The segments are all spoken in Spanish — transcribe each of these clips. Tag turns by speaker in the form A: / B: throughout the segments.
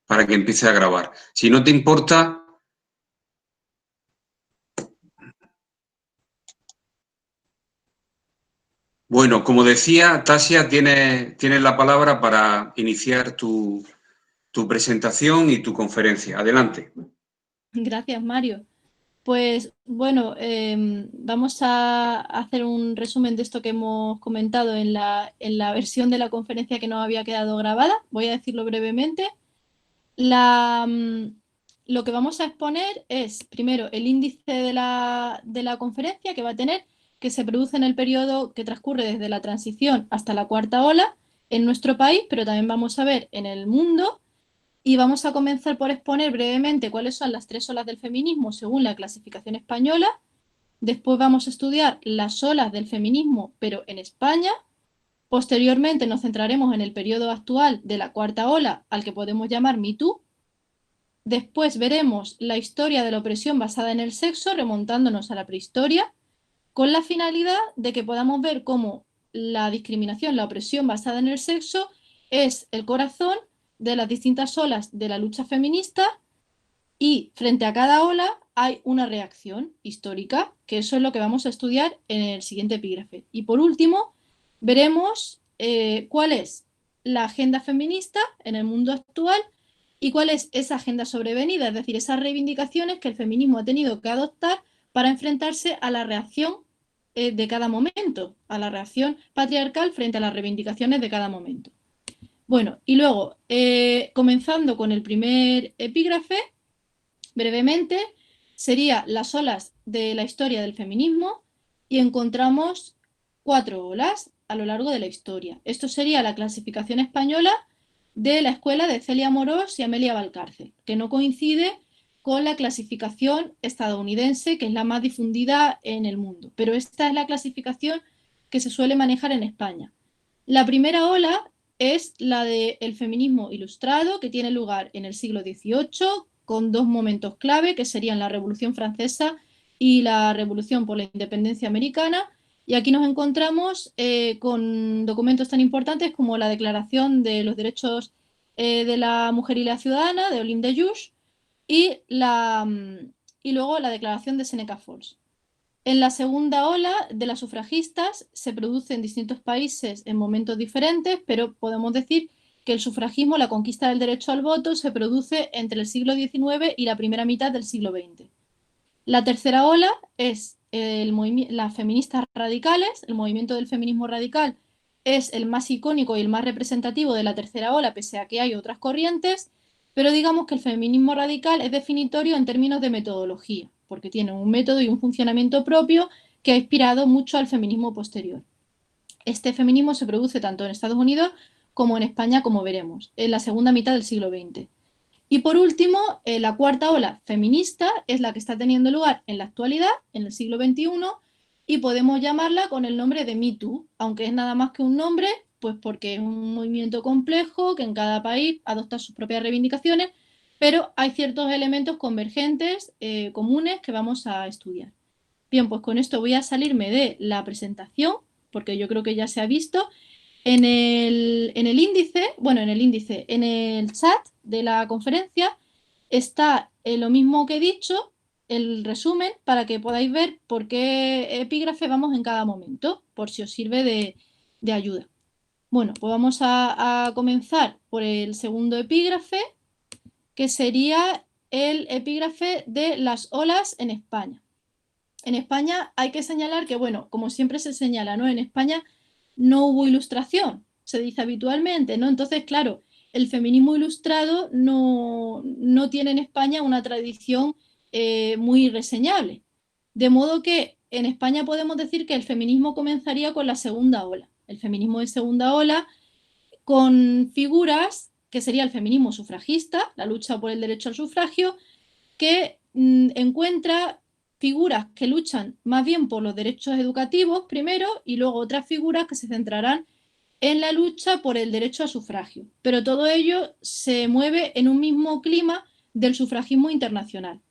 A: para que empiece a grabar. Si no te importa... Bueno, como decía, Tasia, tienes la palabra para iniciar tu presentación y tu conferencia. Adelante.
B: Gracias, Mario. Pues bueno, vamos a hacer un resumen de esto que hemos comentado en la versión de la conferencia que nos había quedado grabada. Voy a decirlo brevemente. Lo que vamos a exponer es, primero, el índice de la conferencia que va a tener, que se produce en el periodo que transcurre desde la transición hasta la cuarta ola en nuestro país, pero también vamos a ver en el mundo. Y vamos a comenzar por exponer brevemente cuáles son las 3 olas del feminismo según la clasificación española. Después vamos a estudiar las olas del feminismo, pero en España. Posteriormente nos centraremos en el periodo actual de la cuarta ola, al que podemos llamar Me Too. Después veremos la historia de la opresión basada en el sexo, remontándonos a la prehistoria, con la finalidad de que podamos ver cómo la discriminación, la opresión basada en el sexo es el corazón de las distintas olas de la lucha feminista y frente a cada ola hay una reacción histórica, que eso es lo que vamos a estudiar en el siguiente epígrafe. Y por último, veremos cuál es la agenda feminista en el mundo actual y cuál es esa agenda sobrevenida, es decir, esas reivindicaciones que el feminismo ha tenido que adoptar para enfrentarse a la reacción de cada momento, a la reacción patriarcal frente a las reivindicaciones de cada momento. Bueno, y luego, comenzando con el primer epígrafe, brevemente, sería las olas de la historia del feminismo y encontramos 4 olas a lo largo de la historia. Esto sería la clasificación española de la escuela de Celia Morós y Amelia Valcárcel, que no coincide con la clasificación estadounidense, que es la más difundida en el mundo. Pero esta es la clasificación que se suele manejar en España. La primera ola es la del feminismo ilustrado, que tiene lugar en el siglo XVIII, con 2 momentos clave, que serían la Revolución Francesa y la Revolución por la Independencia Americana. Y aquí nos encontramos con documentos tan importantes como la Declaración de los Derechos de la Mujer y la Ciudadana, de Olympe de Gouges, y luego la Declaración de Seneca Falls. En la segunda ola de las sufragistas se produce en distintos países en momentos diferentes, pero podemos decir que el sufragismo, la conquista del derecho al voto, se produce entre el siglo XIX y la primera mitad del siglo XX. La tercera ola es las feministas radicales. El movimiento del feminismo radical es el más icónico y el más representativo de la tercera ola, pese a que hay otras corrientes, pero digamos que el feminismo radical es definitorio en términos de metodología, porque tiene un método y un funcionamiento propio que ha inspirado mucho al feminismo posterior. Este feminismo se produce tanto en Estados Unidos como en España, como veremos, en la segunda mitad del siglo XX. Y por último, la cuarta ola feminista es la que está teniendo lugar en la actualidad, en el siglo XXI, y podemos llamarla con el nombre de Me Too, aunque es nada más que un nombre, pues porque es un movimiento complejo que en cada país adopta sus propias reivindicaciones, pero hay ciertos elementos convergentes, comunes, que vamos a estudiar. Bien, pues con esto voy a salirme de la presentación, porque yo creo que ya se ha visto. En el índice, en el chat de la conferencia está lo mismo que he dicho, el resumen, para que podáis ver por qué epígrafe vamos en cada momento, por si os sirve de ayuda. Bueno, pues vamos a comenzar por el segundo epígrafe, que sería el epígrafe de las olas en España. En España hay que señalar que, bueno, como siempre se señala, ¿no? En España no hubo ilustración, se dice habitualmente, ¿no? Entonces, claro, el feminismo ilustrado no tiene en España una tradición muy reseñable. De modo que en España podemos decir que el feminismo comenzaría con la segunda ola. El feminismo de segunda ola con figuras que sería el feminismo sufragista, la lucha por el derecho al sufragio, que encuentra figuras que luchan más bien por los derechos educativos primero y luego otras figuras que se centrarán en la lucha por el derecho al sufragio. Pero todo ello se mueve en un mismo clima del sufragismo internacional.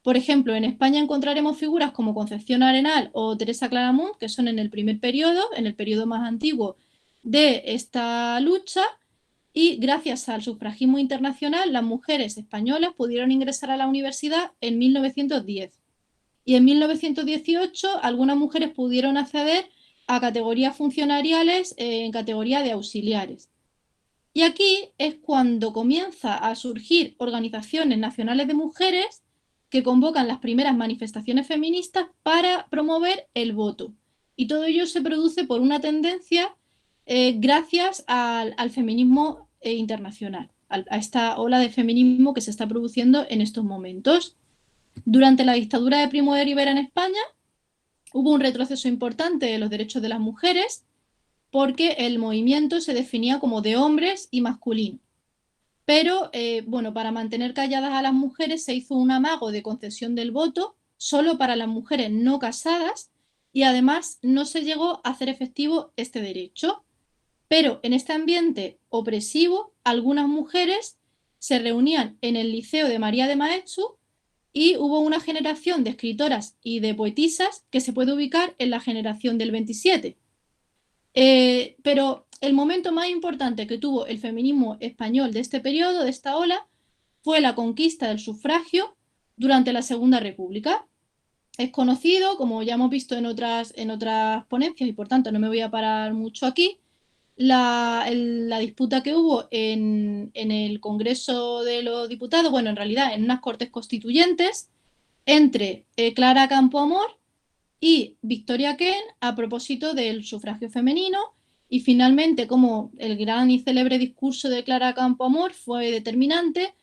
B: Por ejemplo, en España encontraremos figuras como Concepción Arenal o Teresa Claramunt, que son en el primer periodo, en el periodo más antiguo de esta lucha, y gracias al sufragismo internacional las mujeres españolas pudieron ingresar a la universidad en 1910. Y en 1918 algunas mujeres pudieron acceder a categorías funcionariales en categoría de auxiliares. Y aquí es cuando comienza a surgir organizaciones nacionales de mujeres que convocan las primeras manifestaciones feministas para promover el voto. Y todo ello se produce por una tendencia gracias al feminismo internacional, a esta ola de feminismo que se está produciendo en estos momentos. Durante la dictadura de Primo de Rivera en España hubo un retroceso importante de los derechos de las mujeres porque el movimiento se definía como de hombres y masculino. Pero, bueno, para mantener calladas a las mujeres se hizo un amago de concesión del voto solo para las mujeres no casadas y además no se llegó a hacer efectivo este derecho. Pero en este ambiente opresivo, algunas mujeres se reunían en el Liceo de María de Maeztu y hubo una generación de escritoras y de poetisas que se puede ubicar en la generación del 27. Pero el momento más importante que tuvo el feminismo español de este periodo, de esta ola, fue la conquista del sufragio durante la Segunda República. Es conocido, como ya hemos visto en otras ponencias, y por tanto no me voy a parar mucho aquí, la disputa que hubo en el Congreso de los Diputados, bueno, en realidad en unas Cortes Constituyentes, entre Clara Campoamor y Victoria Kent a propósito del sufragio femenino y finalmente como el gran y célebre discurso de Clara Campoamor fue determinante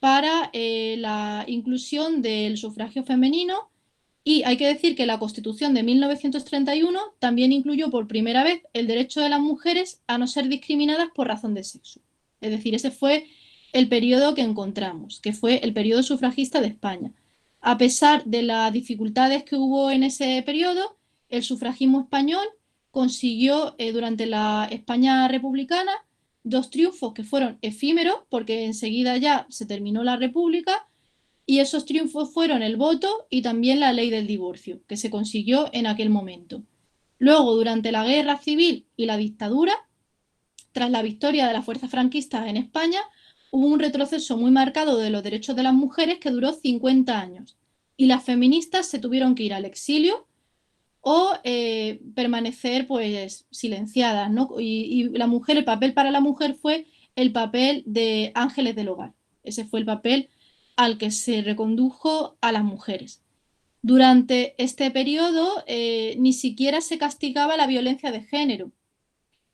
B: para la inclusión del sufragio femenino y hay que decir que la Constitución de 1931 también incluyó por primera vez el derecho de las mujeres a no ser discriminadas por razón de sexo. Es decir, ese fue el periodo que encontramos, que fue el periodo sufragista de España. A pesar de las dificultades que hubo en ese periodo, el sufragismo español consiguió durante la España republicana dos triunfos que fueron efímeros, porque enseguida ya se terminó la República, y esos triunfos fueron el voto y también la ley del divorcio, que se consiguió en aquel momento. Luego, durante la guerra civil y la dictadura, tras la victoria de las fuerzas franquistas en España, hubo un retroceso muy marcado de los derechos de las mujeres que duró 50 años. Y las feministas se tuvieron que ir al exilio o permanecer pues silenciadas, ¿no? Y la mujer, el papel para la mujer fue el papel de ángeles del hogar. Ese fue el papel al que se recondujo a las mujeres. Durante este periodo ni siquiera se castigaba la violencia de género.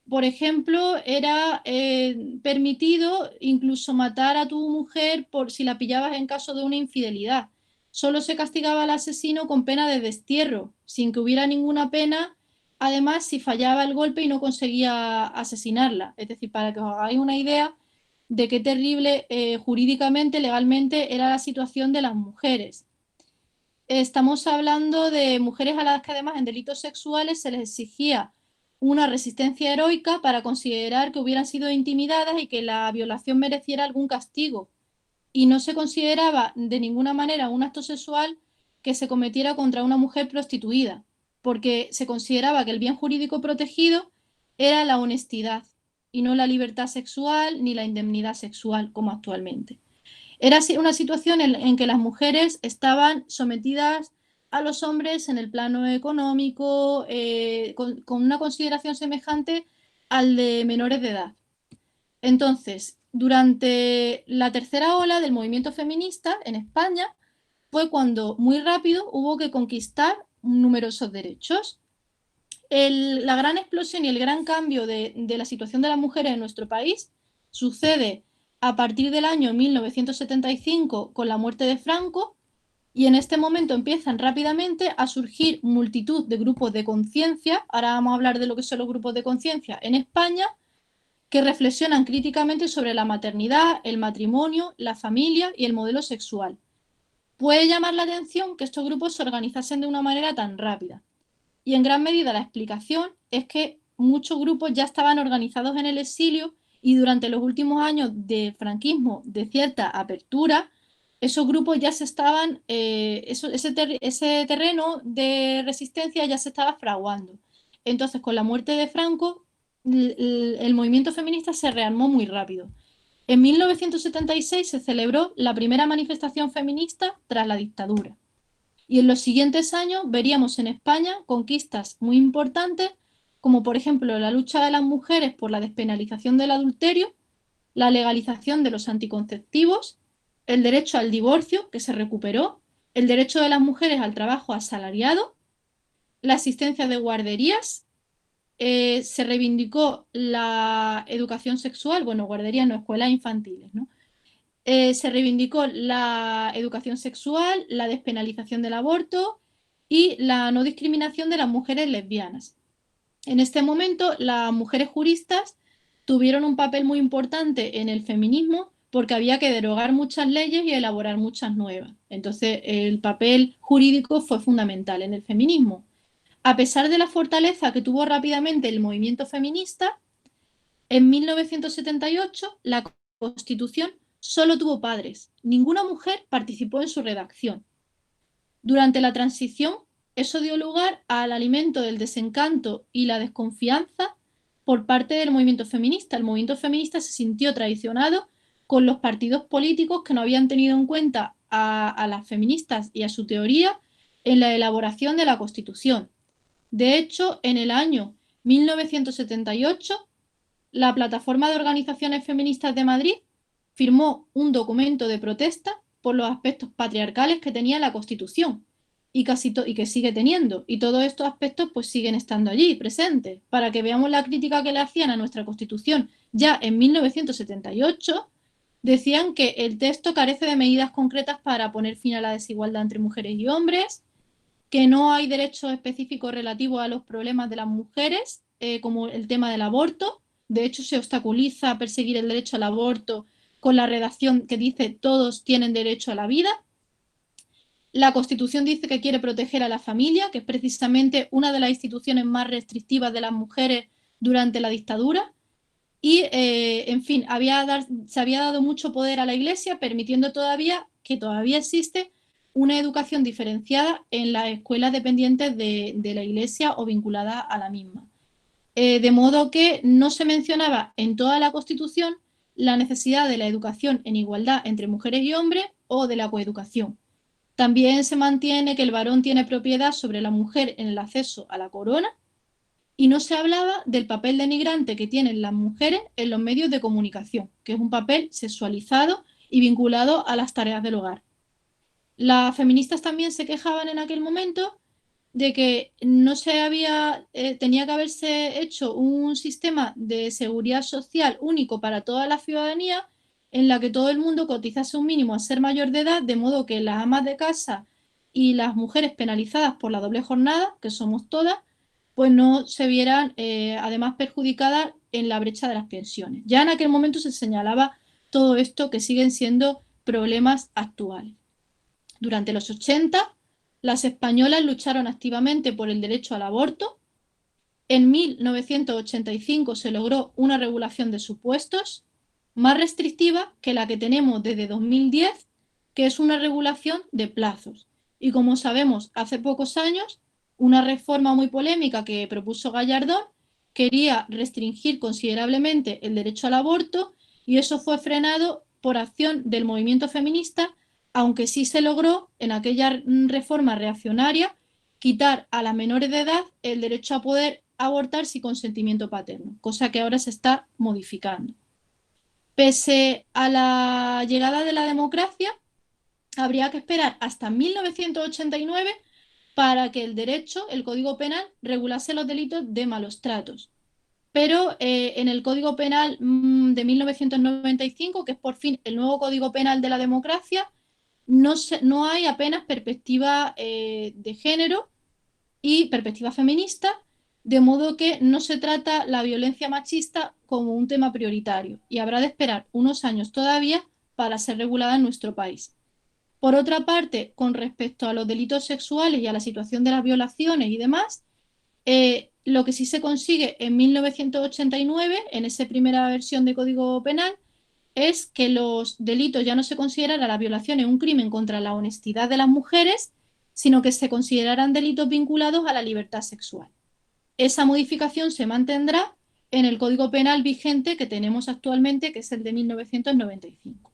B: Por ejemplo, era permitido incluso matar a tu mujer por si la pillabas en caso de una infidelidad. Solo se castigaba al asesino con pena de destierro, sin que hubiera ninguna pena, además, si fallaba el golpe y no conseguía asesinarla. Es decir, para que os hagáis una idea de qué terrible jurídicamente, legalmente, era la situación de las mujeres. Estamos hablando de mujeres a las que además en delitos sexuales se les exigía una resistencia heroica para considerar que hubieran sido intimidadas y que la violación mereciera algún castigo. Y no se consideraba de ninguna manera un acto sexual que se cometiera contra una mujer prostituida, porque se consideraba que el bien jurídico protegido era la honestidad y no la libertad sexual ni la indemnidad sexual como actualmente. Era una situación en que las mujeres estaban sometidas a los hombres en el plano económico, con una consideración semejante al de menores de edad. Entonces, durante la tercera ola del movimiento feminista en España, fue cuando muy rápido hubo que conquistar numerosos derechos. La gran explosión y el gran cambio de la situación de las mujeres en nuestro país sucede a partir del año 1975 con la muerte de Franco y en este momento empiezan rápidamente a surgir multitud de grupos de conciencia, ahora vamos a hablar de lo que son los grupos de conciencia en España, que reflexionan críticamente sobre la maternidad, el matrimonio, la familia y el modelo sexual. Puede llamar la atención que estos grupos se organizasen de una manera tan rápida. Y en gran medida la explicación es que muchos grupos ya estaban organizados en el exilio y durante los últimos años de franquismo, de cierta apertura, esos grupos ya se estaban, ese terreno de resistencia ya se estaba fraguando. Entonces, con la muerte de Franco, el movimiento feminista se rearmó muy rápido. En 1976 se celebró la primera manifestación feminista tras la dictadura. Y en los siguientes años veríamos en España conquistas muy importantes, como por ejemplo la lucha de las mujeres por la despenalización del adulterio, la legalización de los anticonceptivos, el derecho al divorcio, que se recuperó, el derecho de las mujeres al trabajo asalariado, la asistencia de guarderías, se reivindicó la educación sexual, bueno, guarderías no, escuelas infantiles, ¿no? Se reivindicó la educación sexual, la despenalización del aborto y la no discriminación de las mujeres lesbianas. En este momento, las mujeres juristas tuvieron un papel muy importante en el feminismo porque había que derogar muchas leyes y elaborar muchas nuevas. Entonces, el papel jurídico fue fundamental en el feminismo. A pesar de la fortaleza que tuvo rápidamente el movimiento feminista, en 1978 la Constitución solo tuvo padres. Ninguna mujer participó en su redacción. Durante la transición, eso dio lugar al alimento del desencanto y la desconfianza por parte del movimiento feminista. El movimiento feminista se sintió traicionado con los partidos políticos que no habían tenido en cuenta a las feministas y a su teoría en la elaboración de la Constitución. De hecho, en el año 1978, la Plataforma de Organizaciones Feministas de Madrid firmó un documento de protesta por los aspectos patriarcales que tenía la Constitución y que sigue teniendo. Y todos estos aspectos pues siguen estando allí, presentes. Para que veamos la crítica que le hacían a nuestra Constitución ya en 1978, decían que el texto carece de medidas concretas para poner fin a la desigualdad entre mujeres y hombres, que no hay derechos específicos relativos a los problemas de las mujeres, como el tema del aborto. De hecho, se obstaculiza perseguir el derecho al aborto con la redacción que dice todos tienen derecho a la vida. La Constitución dice que quiere proteger a la familia, que es precisamente una de las instituciones más restrictivas de las mujeres durante la dictadura. Y, en fin, se había dado mucho poder a la Iglesia, permitiendo que todavía existe una educación diferenciada en las escuelas dependientes de la Iglesia o vinculadas a la misma. De modo que no se mencionaba en toda la Constitución la necesidad de la educación en igualdad entre mujeres y hombres o de la coeducación. También se mantiene que el varón tiene propiedad sobre la mujer en el acceso a la corona y no se hablaba del papel denigrante que tienen las mujeres en los medios de comunicación, que es un papel sexualizado y vinculado a las tareas del hogar. Las feministas también se quejaban en aquel momento de que no se tenía que haberse hecho un sistema de seguridad social único para toda la ciudadanía, en la que todo el mundo cotizase un mínimo a ser mayor de edad, de modo que las amas de casa y las mujeres penalizadas por la doble jornada, que somos todas, pues no se vieran además perjudicadas en la brecha de las pensiones. Ya en aquel momento se señalaba todo esto, que siguen siendo problemas actuales. Durante los 80, las españolas lucharon activamente por el derecho al aborto. En 1985 se logró una regulación de supuestos más restrictiva que la que tenemos desde 2010, que es una regulación de plazos. Y como sabemos, hace pocos años, una reforma muy polémica que propuso Gallardón quería restringir considerablemente el derecho al aborto, y eso fue frenado por acción del movimiento feminista, aunque sí se logró en aquella reforma reaccionaria quitar a las menores de edad el derecho a poder abortar sin consentimiento paterno, cosa que ahora se está modificando. Pese a la llegada de la democracia, habría que esperar hasta 1989 para que el derecho, el Código Penal, regulase los delitos de malos tratos. Pero en el Código Penal de 1995, que es por fin el nuevo Código Penal de la democracia, no hay apenas perspectiva de género y perspectiva feminista, de modo que no se trata la violencia machista como un tema prioritario y habrá de esperar unos años todavía para ser regulada en nuestro país. Por otra parte, con respecto a los delitos sexuales y a la situación de las violaciones y demás, lo que sí se consigue en 1989, en esa primera versión de Código Penal, es que los delitos ya no se consideraran las violaciones un crimen contra la honestidad de las mujeres, sino que se consideraran delitos vinculados a la libertad sexual. Esa modificación se mantendrá en el Código Penal vigente que tenemos actualmente, que es el de 1995.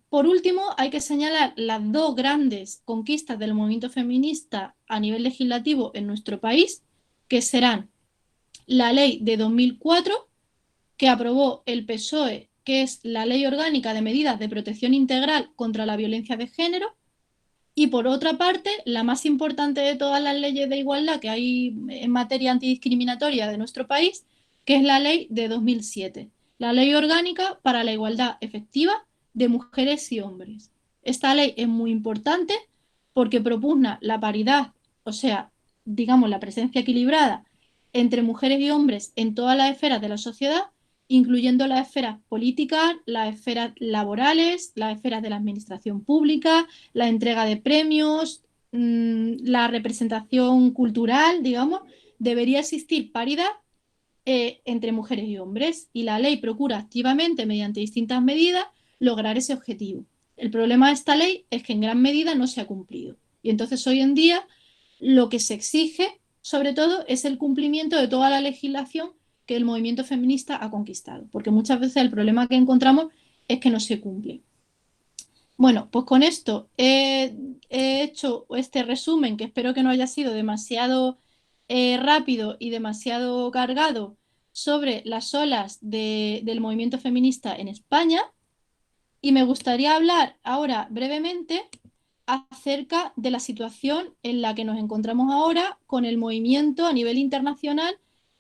B: Por último, hay que señalar las dos grandes conquistas del movimiento feminista a nivel legislativo en nuestro país, que serán la ley de 2004, que aprobó el PSOE, que es la Ley Orgánica de Medidas de Protección Integral contra la Violencia de Género, y por otra parte, la más importante de todas las leyes de igualdad que hay en materia antidiscriminatoria de nuestro país, que es la ley de 2007, la Ley Orgánica para la Igualdad Efectiva de Mujeres y Hombres. Esta ley es muy importante porque propugna la paridad, o sea, digamos, la presencia equilibrada entre mujeres y hombres en todas las esferas de la sociedad, incluyendo las esferas políticas, las esferas laborales, las esferas de la administración pública, la entrega de premios, la representación cultural, digamos, debería existir paridad entre mujeres y hombres, y la ley procura activamente, mediante distintas medidas, lograr ese objetivo. El problema de esta ley es que en gran medida no se ha cumplido. Y entonces hoy en día lo que se exige, sobre todo, es el cumplimiento de toda la legislación que el movimiento feminista ha conquistado, porque muchas veces el problema que encontramos es que no se cumple. Bueno, pues con esto he hecho este resumen, que espero que no haya sido demasiado rápido y demasiado cargado, sobre las olas del movimiento feminista en España, y me gustaría hablar ahora brevemente acerca de la situación en la que nos encontramos ahora con el movimiento a nivel internacional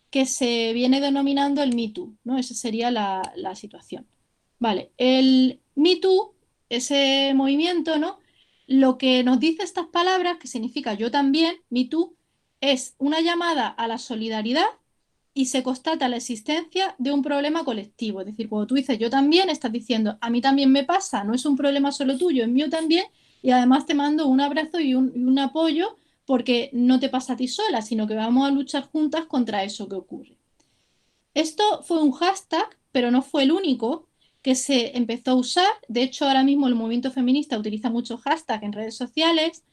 B: que se viene denominando el Me Too, ¿no? Esa sería la situación. Vale, el Me Too, ese movimiento, ¿no? Lo que nos dice estas palabras, que significa yo también, Me Too, es una llamada a la solidaridad y se constata la existencia de un problema colectivo. Es decir, cuando tú dices yo también, estás diciendo a mí también me pasa, no es un problema solo tuyo, es mío también, y además te mando un abrazo y un apoyo porque no te pasa a ti sola, sino que vamos a luchar juntas contra eso que ocurre. Esto fue un hashtag, pero no fue el único que se empezó a usar. De hecho, ahora mismo el movimiento feminista utiliza muchos hashtags en redes sociales,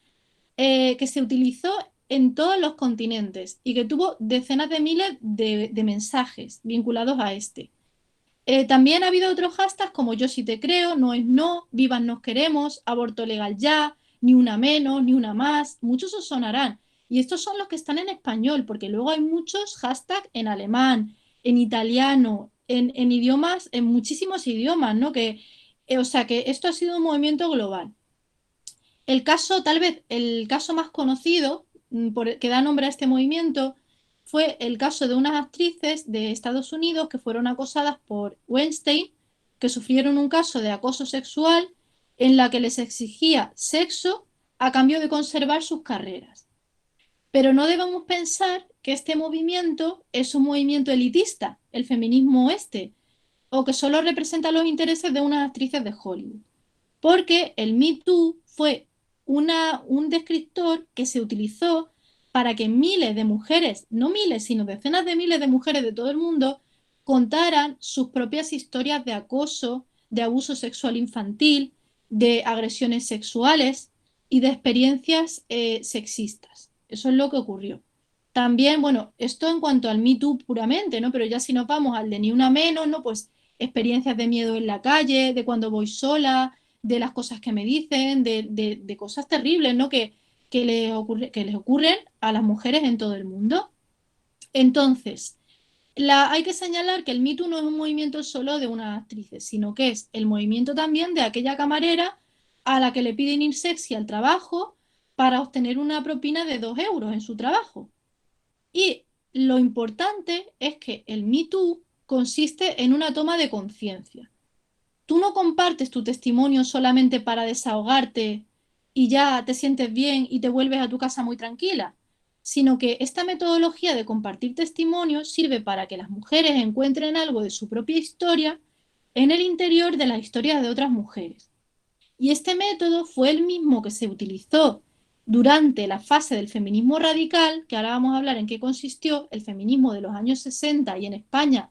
B: que se utilizó en todos los continentes y que tuvo decenas de miles de mensajes vinculados a este. También ha habido otros hashtags como Yo sí te creo, No es no, Vivas nos queremos, Aborto legal ya, Ni una menos, Ni una más. Muchos os sonarán. Y estos son los que están en español, porque luego hay muchos hashtags en alemán, en italiano, en idiomas, en muchísimos idiomas, ¿no? O sea que esto ha sido un movimiento global. El caso, tal vez el caso más conocido que da nombre a este movimiento fue el caso de unas actrices de Estados Unidos que fueron acosadas por Weinstein, que sufrieron un caso de acoso sexual en la que les exigía sexo a cambio de conservar sus carreras. Pero no debemos pensar que este movimiento es un movimiento elitista, el feminismo o que solo representa los intereses de unas actrices de Hollywood. Porque el Me Too fue un descriptor que se utilizó para que miles de mujeres, no miles, sino decenas de miles de mujeres de todo el mundo, contaran sus propias historias de acoso, de abuso sexual infantil, de agresiones sexuales y de experiencias sexistas. Eso es lo que ocurrió. También, bueno, esto en cuanto al Me Too puramente, ¿no? Pero ya si nos vamos al de Ni una menos, ¿no? Pues experiencias de miedo en la calle, de cuando voy sola, de las cosas que me dicen, de cosas terribles, ¿no? Que les ocurren a las mujeres en todo el mundo. Entonces, hay que señalar que el Me Too no es un movimiento solo de unas actrices, sino que es el movimiento también de aquella camarera a la que le piden ir sexy al trabajo para obtener una propina de 2 euros en su trabajo. Y lo importante es que el Me Too consiste en una toma de conciencia. Tú no compartes tu testimonio solamente para desahogarte y ya te sientes bien y te vuelves a tu casa muy tranquila, sino que esta metodología de compartir testimonios sirve para que las mujeres encuentren algo de su propia historia en el interior de las historias de otras mujeres. Y este método fue el mismo que se utilizó durante la fase del feminismo radical, que ahora vamos a hablar en qué consistió el feminismo de los años 60 y en España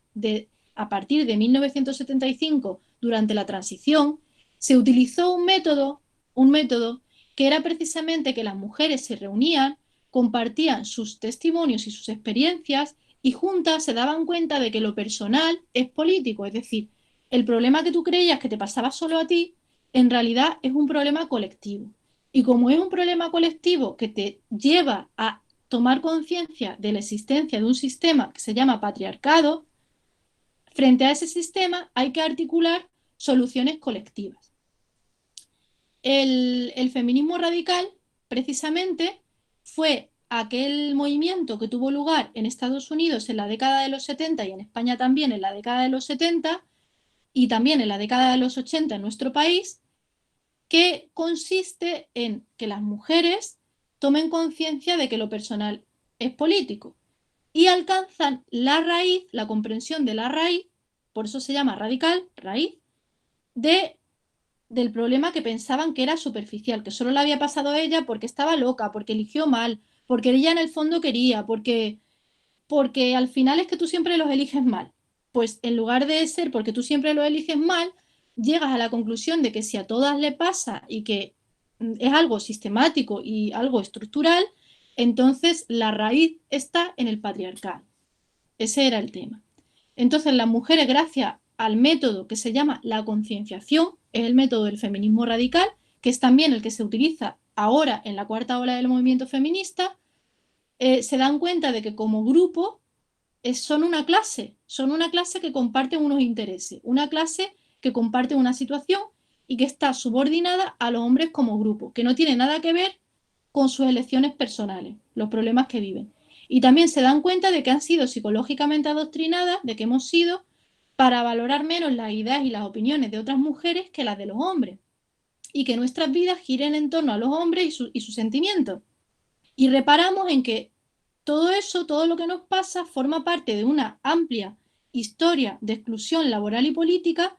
B: a partir de 1975, durante la transición, se utilizó un método que era precisamente que las mujeres se reunían, compartían sus testimonios y sus experiencias y juntas se daban cuenta de que lo personal es político, es decir, el problema que tú creías que te pasaba solo a ti, en realidad es un problema colectivo. Y como es un problema colectivo que te lleva a tomar conciencia de la existencia de un sistema que se llama patriarcado, frente a ese sistema hay que articular soluciones colectivas. El feminismo radical, precisamente, fue aquel movimiento que tuvo lugar en Estados Unidos en la década de los 70 y en España también en la década de los 70 y también en la década de los 80 en nuestro país, que consiste en que las mujeres tomen conciencia de que lo personal es político y alcanzan la raíz, la comprensión de la raíz, por eso se llama radical, raíz, de del problema que pensaban que era superficial, que solo le había pasado a ella porque estaba loca, porque eligió mal, porque ella en el fondo quería, porque al final es que tú siempre los eliges mal. Pues en lugar de ser porque tú siempre los eliges mal, llegas a la conclusión de que si a todas le pasa y que es algo sistemático y algo estructural, entonces la raíz está en el patriarcado. Ese era el tema. Entonces, las mujeres, gracias al método que se llama la concienciación, es el método del feminismo radical, que es también el que se utiliza ahora en la cuarta ola del movimiento feminista, se dan cuenta de que como grupo son una clase que comparte unos intereses, una clase que comparte una situación y que está subordinada a los hombres como grupo, que no tiene nada que ver con sus elecciones personales, los problemas que viven. Y también se dan cuenta de que han sido psicológicamente adoctrinadas, de que hemos sido para valorar menos las ideas y las opiniones de otras mujeres que las de los hombres, y que nuestras vidas giren en torno a los hombres y sus sentimientos. Y reparamos en que todo eso, todo lo que nos pasa, forma parte de una amplia historia de exclusión laboral y política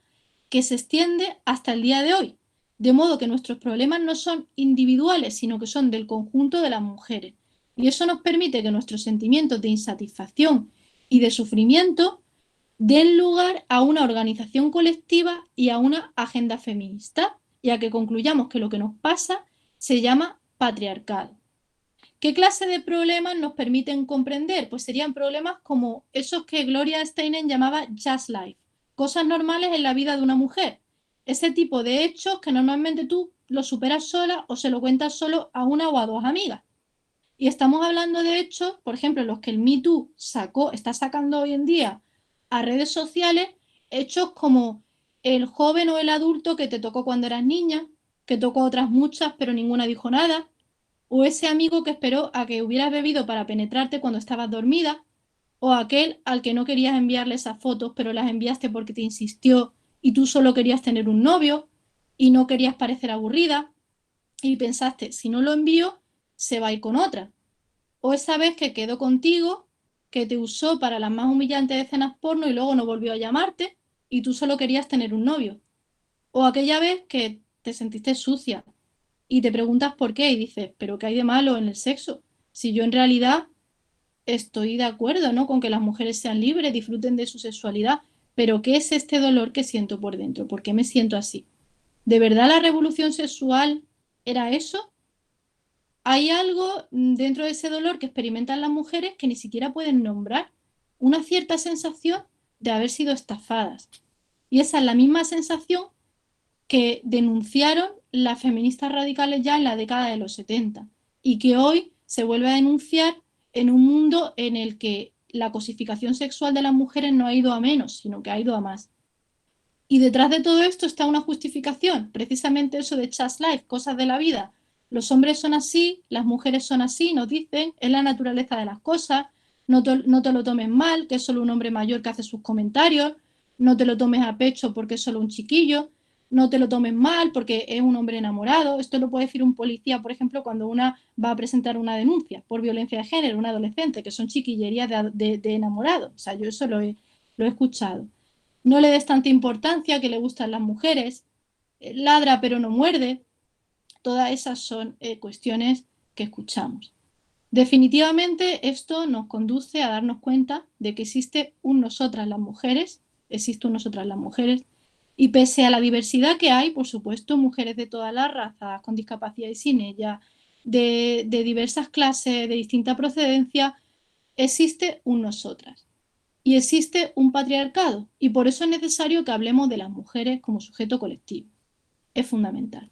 B: que se extiende hasta el día de hoy. De modo que nuestros problemas no son individuales, sino que son del conjunto de las mujeres. Y eso nos permite que nuestros sentimientos de insatisfacción y de sufrimiento den lugar a una organización colectiva y a una agenda feminista, y a que concluyamos que lo que nos pasa se llama patriarcado. ¿Qué clase de problemas nos permiten comprender? Pues serían problemas como esos que Gloria Steinem llamaba just life, cosas normales en la vida de una mujer. Ese tipo de hechos que normalmente tú los superas sola o se lo cuentas solo a una o a dos amigas. Y estamos hablando de hechos, por ejemplo, los que el Me Too está sacando hoy en día a redes sociales, hechos como el joven o el adulto que te tocó cuando eras niña, que tocó a otras muchas pero ninguna dijo nada, o ese amigo que esperó a que hubieras bebido para penetrarte cuando estabas dormida, o aquel al que no querías enviarle esas fotos, pero las enviaste porque te insistió y tú solo querías tener un novio y no querías parecer aburrida y pensaste, si no lo envío, se va a ir con otra. O esa vez que quedó contigo, que te usó para las más humillantes escenas porno y luego no volvió a llamarte y tú solo querías tener un novio. O aquella vez que te sentiste sucia y te preguntas por qué y dices, pero ¿qué hay de malo en el sexo? Si yo en realidad estoy de acuerdo, ¿no?, con que las mujeres sean libres, disfruten de su sexualidad, pero ¿qué es este dolor que siento por dentro? ¿Por qué me siento así? ¿De verdad la revolución sexual era eso? Hay algo dentro de ese dolor que experimentan las mujeres que ni siquiera pueden nombrar, una cierta sensación de haber sido estafadas. Y esa es la misma sensación que denunciaron las feministas radicales ya en la década de los 70 y que hoy se vuelve a denunciar en un mundo en el que la cosificación sexual de las mujeres no ha ido a menos, sino que ha ido a más. Y detrás de todo esto está una justificación, precisamente eso de just life, cosas de la vida. Los hombres son así, las mujeres son así, nos dicen, es la naturaleza de las cosas, no te lo tomes mal, que es solo un hombre mayor que hace sus comentarios, no te lo tomes a pecho porque es solo un chiquillo, no te lo tomes mal porque es un hombre enamorado. Esto lo puede decir un policía, por ejemplo, cuando una va a presentar una denuncia por violencia de género, un adolescente, que son chiquillerías de enamorado. O sea, yo eso lo he escuchado. No le des tanta importancia, que le gustan las mujeres, ladra pero no muerde. Todas esas son cuestiones que escuchamos. Definitivamente esto nos conduce a darnos cuenta de que existe un nosotras las mujeres, y pese a la diversidad que hay, por supuesto, mujeres de todas las razas, con discapacidad y sin ella, de diversas clases, de distinta procedencia, existe un nosotras y existe un patriarcado, y por eso es necesario que hablemos de las mujeres como sujeto colectivo. Es fundamental.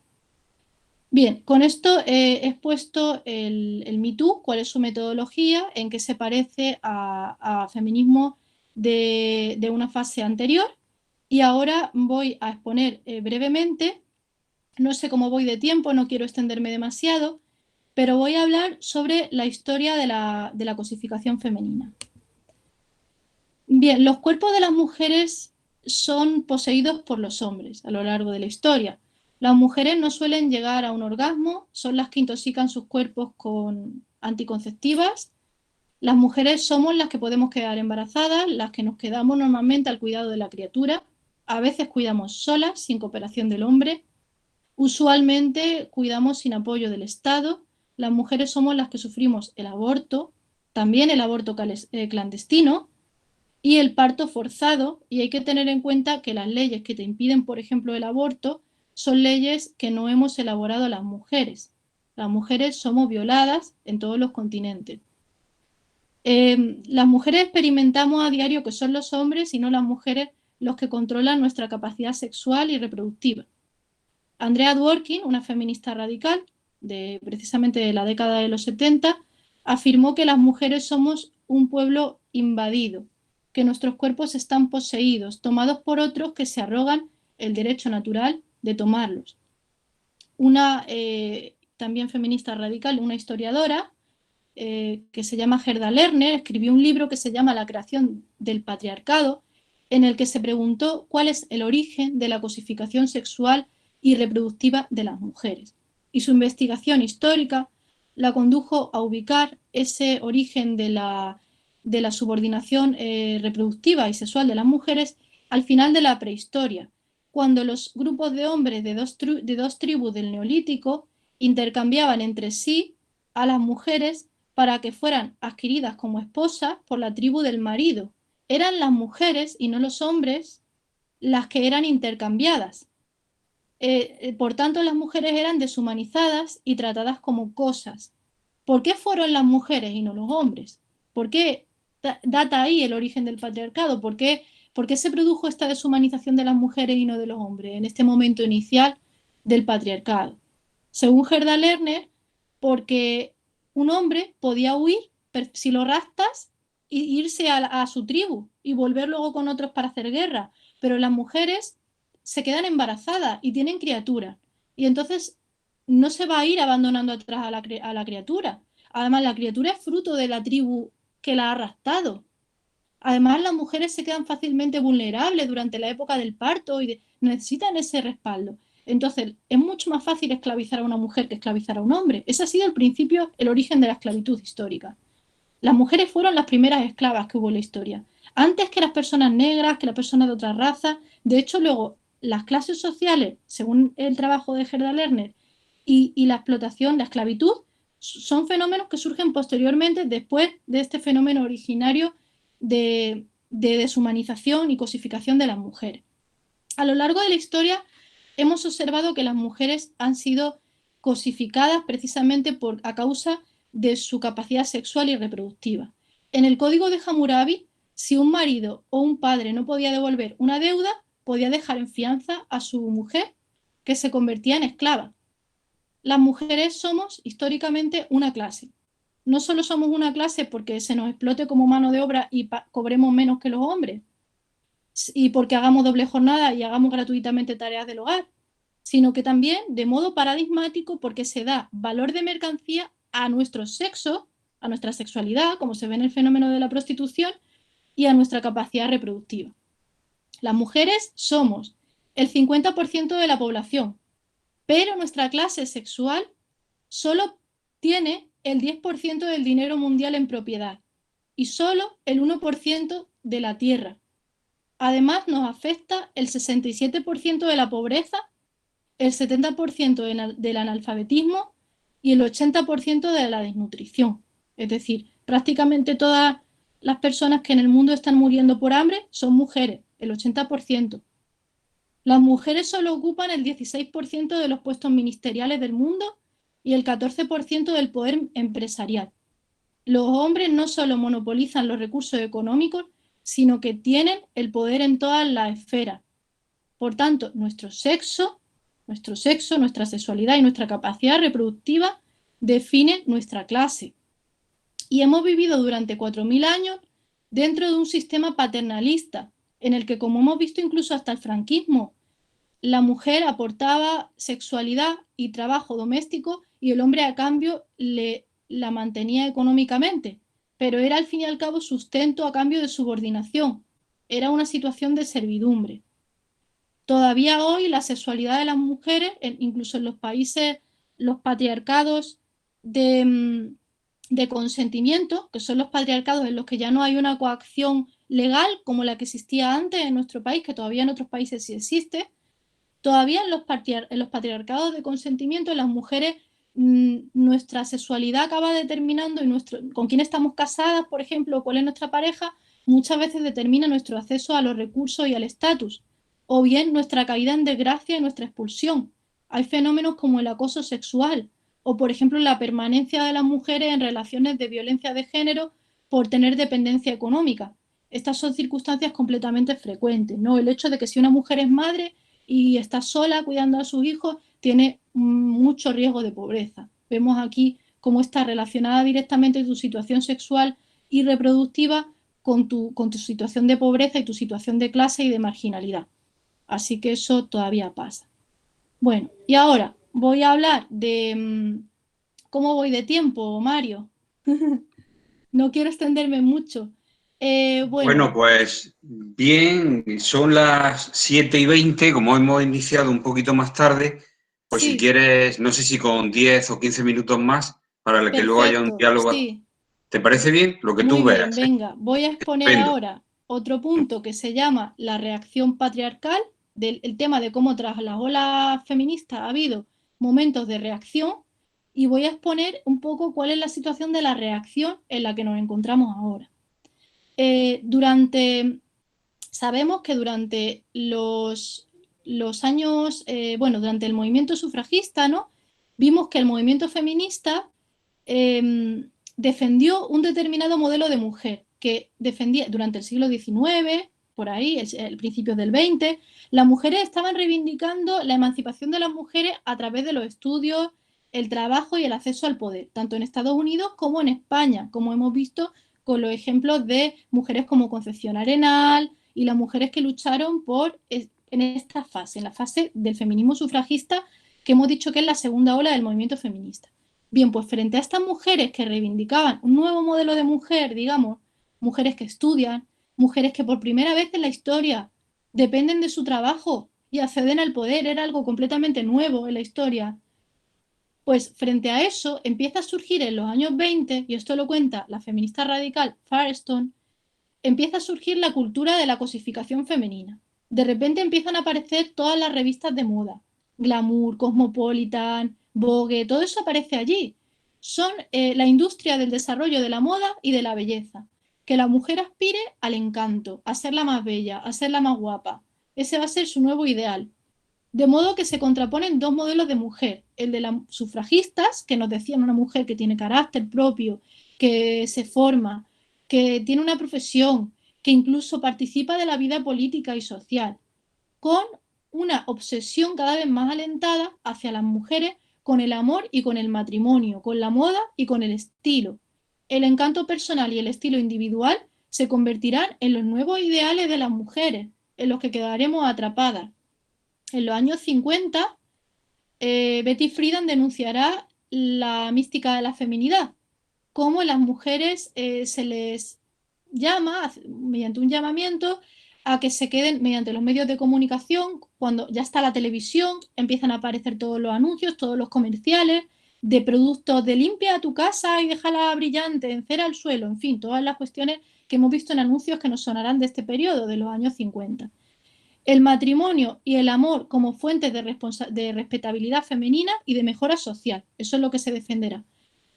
B: Bien, con esto he expuesto el Me Too, cuál es su metodología, en qué se parece a feminismo de una fase anterior, y ahora voy a exponer brevemente, no sé cómo voy de tiempo, no quiero extenderme demasiado, pero voy a hablar sobre la historia de la cosificación femenina. Bien, los cuerpos de las mujeres son poseídos por los hombres a lo largo de la historia. Las mujeres no suelen llegar a un orgasmo, son las que intoxican sus cuerpos con anticonceptivas. Las mujeres somos las que podemos quedar embarazadas, las que nos quedamos normalmente al cuidado de la criatura. A veces cuidamos solas, sin cooperación del hombre. Usualmente cuidamos sin apoyo del Estado. Las mujeres somos las que sufrimos el aborto, también el aborto clandestino y el parto forzado, y hay que tener en cuenta que las leyes que te impiden, por ejemplo, el aborto, son leyes que no hemos elaborado las mujeres. Las mujeres somos violadas en todos los continentes. Las mujeres experimentamos a diario que son los hombres y no las mujeres los que controlan nuestra capacidad sexual y reproductiva. Andrea Dworkin, una feminista radical de precisamente de la década de los 70, afirmó que las mujeres somos un pueblo invadido, que nuestros cuerpos están poseídos, tomados por otros que se arrogan el derecho natural de tomarlos. Una también feminista radical, una historiadora que se llama Gerda Lerner, escribió un libro que se llama La creación del patriarcado, en el que se preguntó cuál es el origen de la cosificación sexual y reproductiva de las mujeres. Y su investigación histórica la condujo a ubicar ese origen de la subordinación reproductiva y sexual de las mujeres al final de la prehistoria, cuando los grupos de hombres de dos tribus del Neolítico intercambiaban entre sí a las mujeres para que fueran adquiridas como esposas por la tribu del marido. Eran las mujeres y no los hombres las que eran intercambiadas. Por tanto, las mujeres eran deshumanizadas y tratadas como cosas. ¿Por qué fueron las mujeres y no los hombres? ¿Por qué data ahí el origen del patriarcado? ¿Por qué se produjo esta deshumanización de las mujeres y no de los hombres en este momento inicial del patriarcado? Según Gerda Lerner, porque un hombre podía huir si lo raptas e irse a su tribu y volver luego con otros para hacer guerra, pero las mujeres se quedan embarazadas y tienen criaturas. Y entonces no se va a ir abandonando atrás a la criatura. Además, la criatura es fruto de la tribu que la ha raptado. Además, las mujeres se quedan fácilmente vulnerables durante la época del parto y necesitan ese respaldo. Entonces, es mucho más fácil esclavizar a una mujer que esclavizar a un hombre. Ese ha sido el principio, el origen de la esclavitud histórica. Las mujeres fueron las primeras esclavas que hubo en la historia. Antes que las personas negras, que las personas de otras razas. De hecho, luego, las clases sociales, según el trabajo de Gerda Lerner, y la explotación, la esclavitud, son fenómenos que surgen posteriormente después de este fenómeno originario de deshumanización y cosificación de las mujeres. A lo largo de la historia hemos observado que las mujeres han sido cosificadas precisamente a causa de su capacidad sexual y reproductiva. En el Código de Hammurabi, si un marido o un padre no podía devolver una deuda, podía dejar en fianza a su mujer, que se convertía en esclava. Las mujeres somos históricamente una clase. No solo somos una clase porque se nos explote como mano de obra y cobremos menos que los hombres, y porque hagamos doble jornada y hagamos gratuitamente tareas del hogar, sino que también de modo paradigmático porque se da valor de mercancía a nuestro sexo, a nuestra sexualidad, como se ve en el fenómeno de la prostitución, y a nuestra capacidad reproductiva. Las mujeres somos el 50% de la población, pero nuestra clase sexual solo tiene el 10% del dinero mundial en propiedad y solo el 1% de la tierra. Además, nos afecta el 67% de la pobreza, el 70% del analfabetismo y el 80% de la desnutrición. Es decir, prácticamente todas las personas que en el mundo están muriendo por hambre son mujeres, el 80%. Las mujeres solo ocupan el 16% de los puestos ministeriales del mundo y el 14% del poder empresarial. Los hombres no solo monopolizan los recursos económicos, sino que tienen el poder en todas las esferas. Por tanto, nuestra sexualidad y nuestra capacidad reproductiva definen nuestra clase. Y hemos vivido durante 4.000 años dentro de un sistema paternalista, en el que, como hemos visto incluso hasta el franquismo, la mujer aportaba sexualidad y trabajo doméstico y el hombre a cambio la mantenía económicamente, pero era al fin y al cabo sustento a cambio de subordinación. Era una situación de servidumbre. Todavía hoy la sexualidad de las mujeres, incluso en los países, los patriarcados de consentimiento, que son los patriarcados en los que ya no hay una coacción legal como la que existía antes en nuestro país, que todavía en otros países sí existe, todavía en los patriarcados de consentimiento, las mujeres, nuestra sexualidad acaba determinando, y con quién estamos casadas, por ejemplo, cuál es nuestra pareja, muchas veces determina nuestro acceso a los recursos y al estatus, o bien nuestra caída en desgracia y nuestra expulsión. Hay fenómenos como el acoso sexual, o por ejemplo la permanencia de las mujeres en relaciones de violencia de género por tener dependencia económica. Estas son circunstancias completamente frecuentes, ¿no? El hecho de que si una mujer es madre y está sola cuidando a sus hijos, tiene mucho riesgo de pobreza. Vemos aquí cómo está relacionada directamente tu situación sexual y reproductiva con tu situación de pobreza y tu situación de clase y de marginalidad. Así que eso todavía pasa. Bueno, y ahora voy a hablar de cómo voy de tiempo, Mario. No quiero extenderme mucho.
A: Bueno, pues bien, son las 7:20, como hemos iniciado un poquito más tarde, pues si
B: sí,
A: quieres, no sé si con 10 o 15 minutos más, para que luego haya un
B: perfecto,
A: diálogo.
B: sí.
A: ¿Te parece bien? Lo que
B: Muy
A: tú
B: bien,
A: veas, ¿eh?
B: venga, voy a exponer
A: Estupendo.
B: ahora otro punto que se llama la reacción patriarcal, el tema de cómo tras las olas feministas ha habido momentos de reacción, y voy a exponer un poco cuál es la situación de la reacción en la que nos encontramos ahora. Sabemos que durante los años, durante el movimiento sufragista, ¿no? Vimos que el movimiento feminista defendió un determinado modelo de mujer que defendía durante el siglo XIX, por ahí, el principio del XX, las mujeres estaban reivindicando la emancipación de las mujeres a través de los estudios, el trabajo y el acceso al poder, tanto en Estados Unidos como en España, como hemos visto con los ejemplos de mujeres como Concepción Arenal y las mujeres que lucharon en esta fase, en la fase del feminismo sufragista, que hemos dicho que es la segunda ola del movimiento feminista. Bien, pues frente a estas mujeres que reivindicaban un nuevo modelo de mujer, digamos, mujeres que estudian, mujeres que por primera vez en la historia dependen de su trabajo y acceden al poder, era algo completamente nuevo en la historia. Pues frente a eso empieza a surgir en los años 20, y esto lo cuenta la feminista radical Firestone, empieza a surgir la cultura de la cosificación femenina. De repente empiezan a aparecer todas las revistas de moda, Glamour, Cosmopolitan, Vogue, todo eso aparece allí. Son la industria del desarrollo de la moda y de la belleza. Que la mujer aspire al encanto, a ser la más bella, a ser la más guapa. Ese va a ser su nuevo ideal. De modo que se contraponen dos modelos de mujer, el de las sufragistas, que nos decían una mujer que tiene carácter propio, que se forma, que tiene una profesión, que incluso participa de la vida política y social, con una obsesión cada vez más alentada hacia las mujeres con el amor y con el matrimonio, con la moda y con el estilo. El encanto personal y el estilo individual se convertirán en los nuevos ideales de las mujeres, en los que quedaremos atrapadas. En los años 50, Betty Friedan denunciará la mística de la feminidad, cómo las mujeres se les llama, mediante un llamamiento, a que se queden mediante los medios de comunicación, cuando ya está la televisión, empiezan a aparecer todos los anuncios, todos los comerciales de productos de limpia tu casa y déjala brillante, encera el suelo, en fin, todas las cuestiones que hemos visto en anuncios que nos sonarán de este periodo, de los años 50. El matrimonio y el amor como fuentes de respetabilidad femenina y de mejora social. Eso es lo que se defenderá.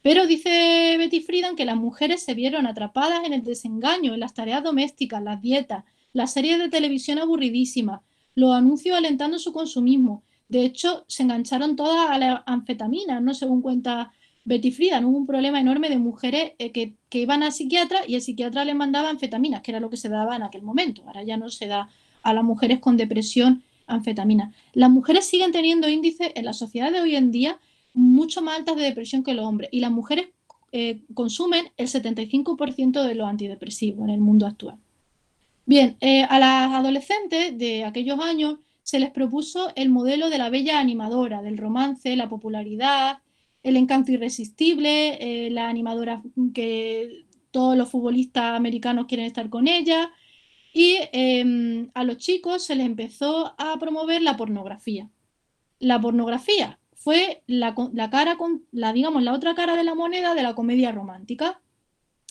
B: Pero dice Betty Friedan que las mujeres se vieron atrapadas en el desengaño, en las tareas domésticas, las dietas, las series de televisión aburridísimas, los anuncios alentando su consumismo. De hecho, se engancharon todas a la anfetamina, ¿no? Según cuenta Betty Friedan, hubo un problema enorme de mujeres que iban al psiquiatra y el psiquiatra les mandaba anfetaminas, que era lo que se daba en aquel momento. Ahora ya no se da a las mujeres con depresión anfetamina. Las mujeres siguen teniendo índices en la sociedad de hoy en día mucho más altas de depresión que los hombres y las mujeres consumen el 75% de los antidepresivos en el mundo actual. Bien, a las adolescentes de aquellos años se les propuso el modelo de la bella animadora, del romance, la popularidad, el encanto irresistible, la animadora que todos los futbolistas americanos quieren estar con ella, y a los chicos se les empezó a promover la pornografía. La pornografía fue digamos, la otra cara de la moneda de la comedia romántica.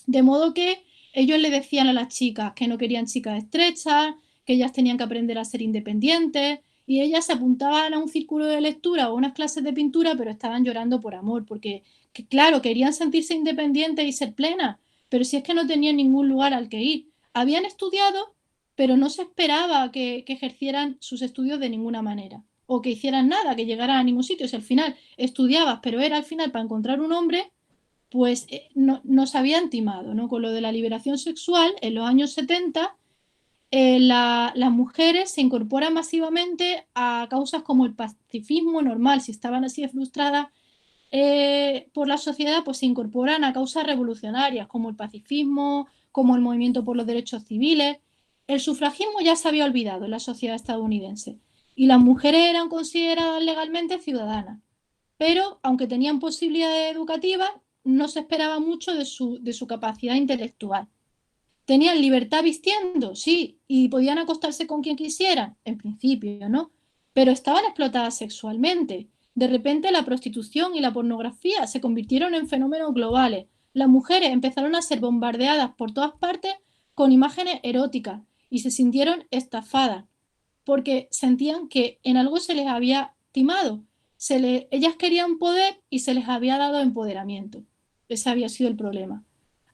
B: De modo que ellos le decían a las chicas que no querían chicas estrechas, que ellas tenían que aprender a ser independientes, y ellas se apuntaban a un círculo de lectura o unas clases de pintura, pero estaban llorando por amor, porque, claro, querían sentirse independientes y ser plenas, pero si es que no tenían ningún lugar al que ir. Habían estudiado, pero no se esperaba que ejercieran sus estudios de ninguna manera, o que hicieran nada, que llegaran a ningún sitio. Si al final estudiabas, pero era al final para encontrar un hombre, pues nos habían timado, ¿no? Con lo de la liberación sexual, en los años 70, las mujeres se incorporan masivamente a causas como el pacifismo normal. Si estaban así de frustradas por la sociedad, pues se incorporan a causas revolucionarias como el pacifismo, como el movimiento por los derechos civiles. El sufragismo ya se había olvidado en la sociedad estadounidense y las mujeres eran consideradas legalmente ciudadanas, pero aunque tenían posibilidades educativas, no se esperaba mucho de su capacidad intelectual. ¿Tenían libertad vistiendo? Sí, y podían acostarse con quien quisieran, en principio, ¿no? Pero estaban explotadas sexualmente. De repente la prostitución y la pornografía se convirtieron en fenómenos globales. Las mujeres empezaron a ser bombardeadas por todas partes con imágenes eróticas y se sintieron estafadas porque sentían que en algo se les había timado. Ellas querían poder y se les había dado empoderamiento. Ese había sido el problema.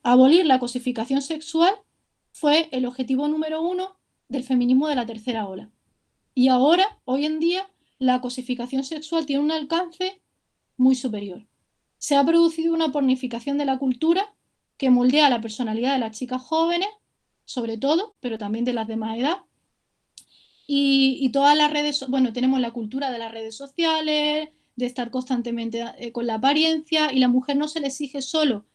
B: Abolir la cosificación sexual fue el objetivo número 1 del feminismo de la tercera ola. Y ahora, hoy en día, la cosificación sexual tiene un alcance muy superior. Se ha producido una pornificación de la cultura que moldea la personalidad de las chicas jóvenes, sobre todo, pero también de las de más edad. Y todas las redes, bueno, tenemos la cultura de las redes sociales, de estar constantemente con la apariencia, y la mujer no se le exige solo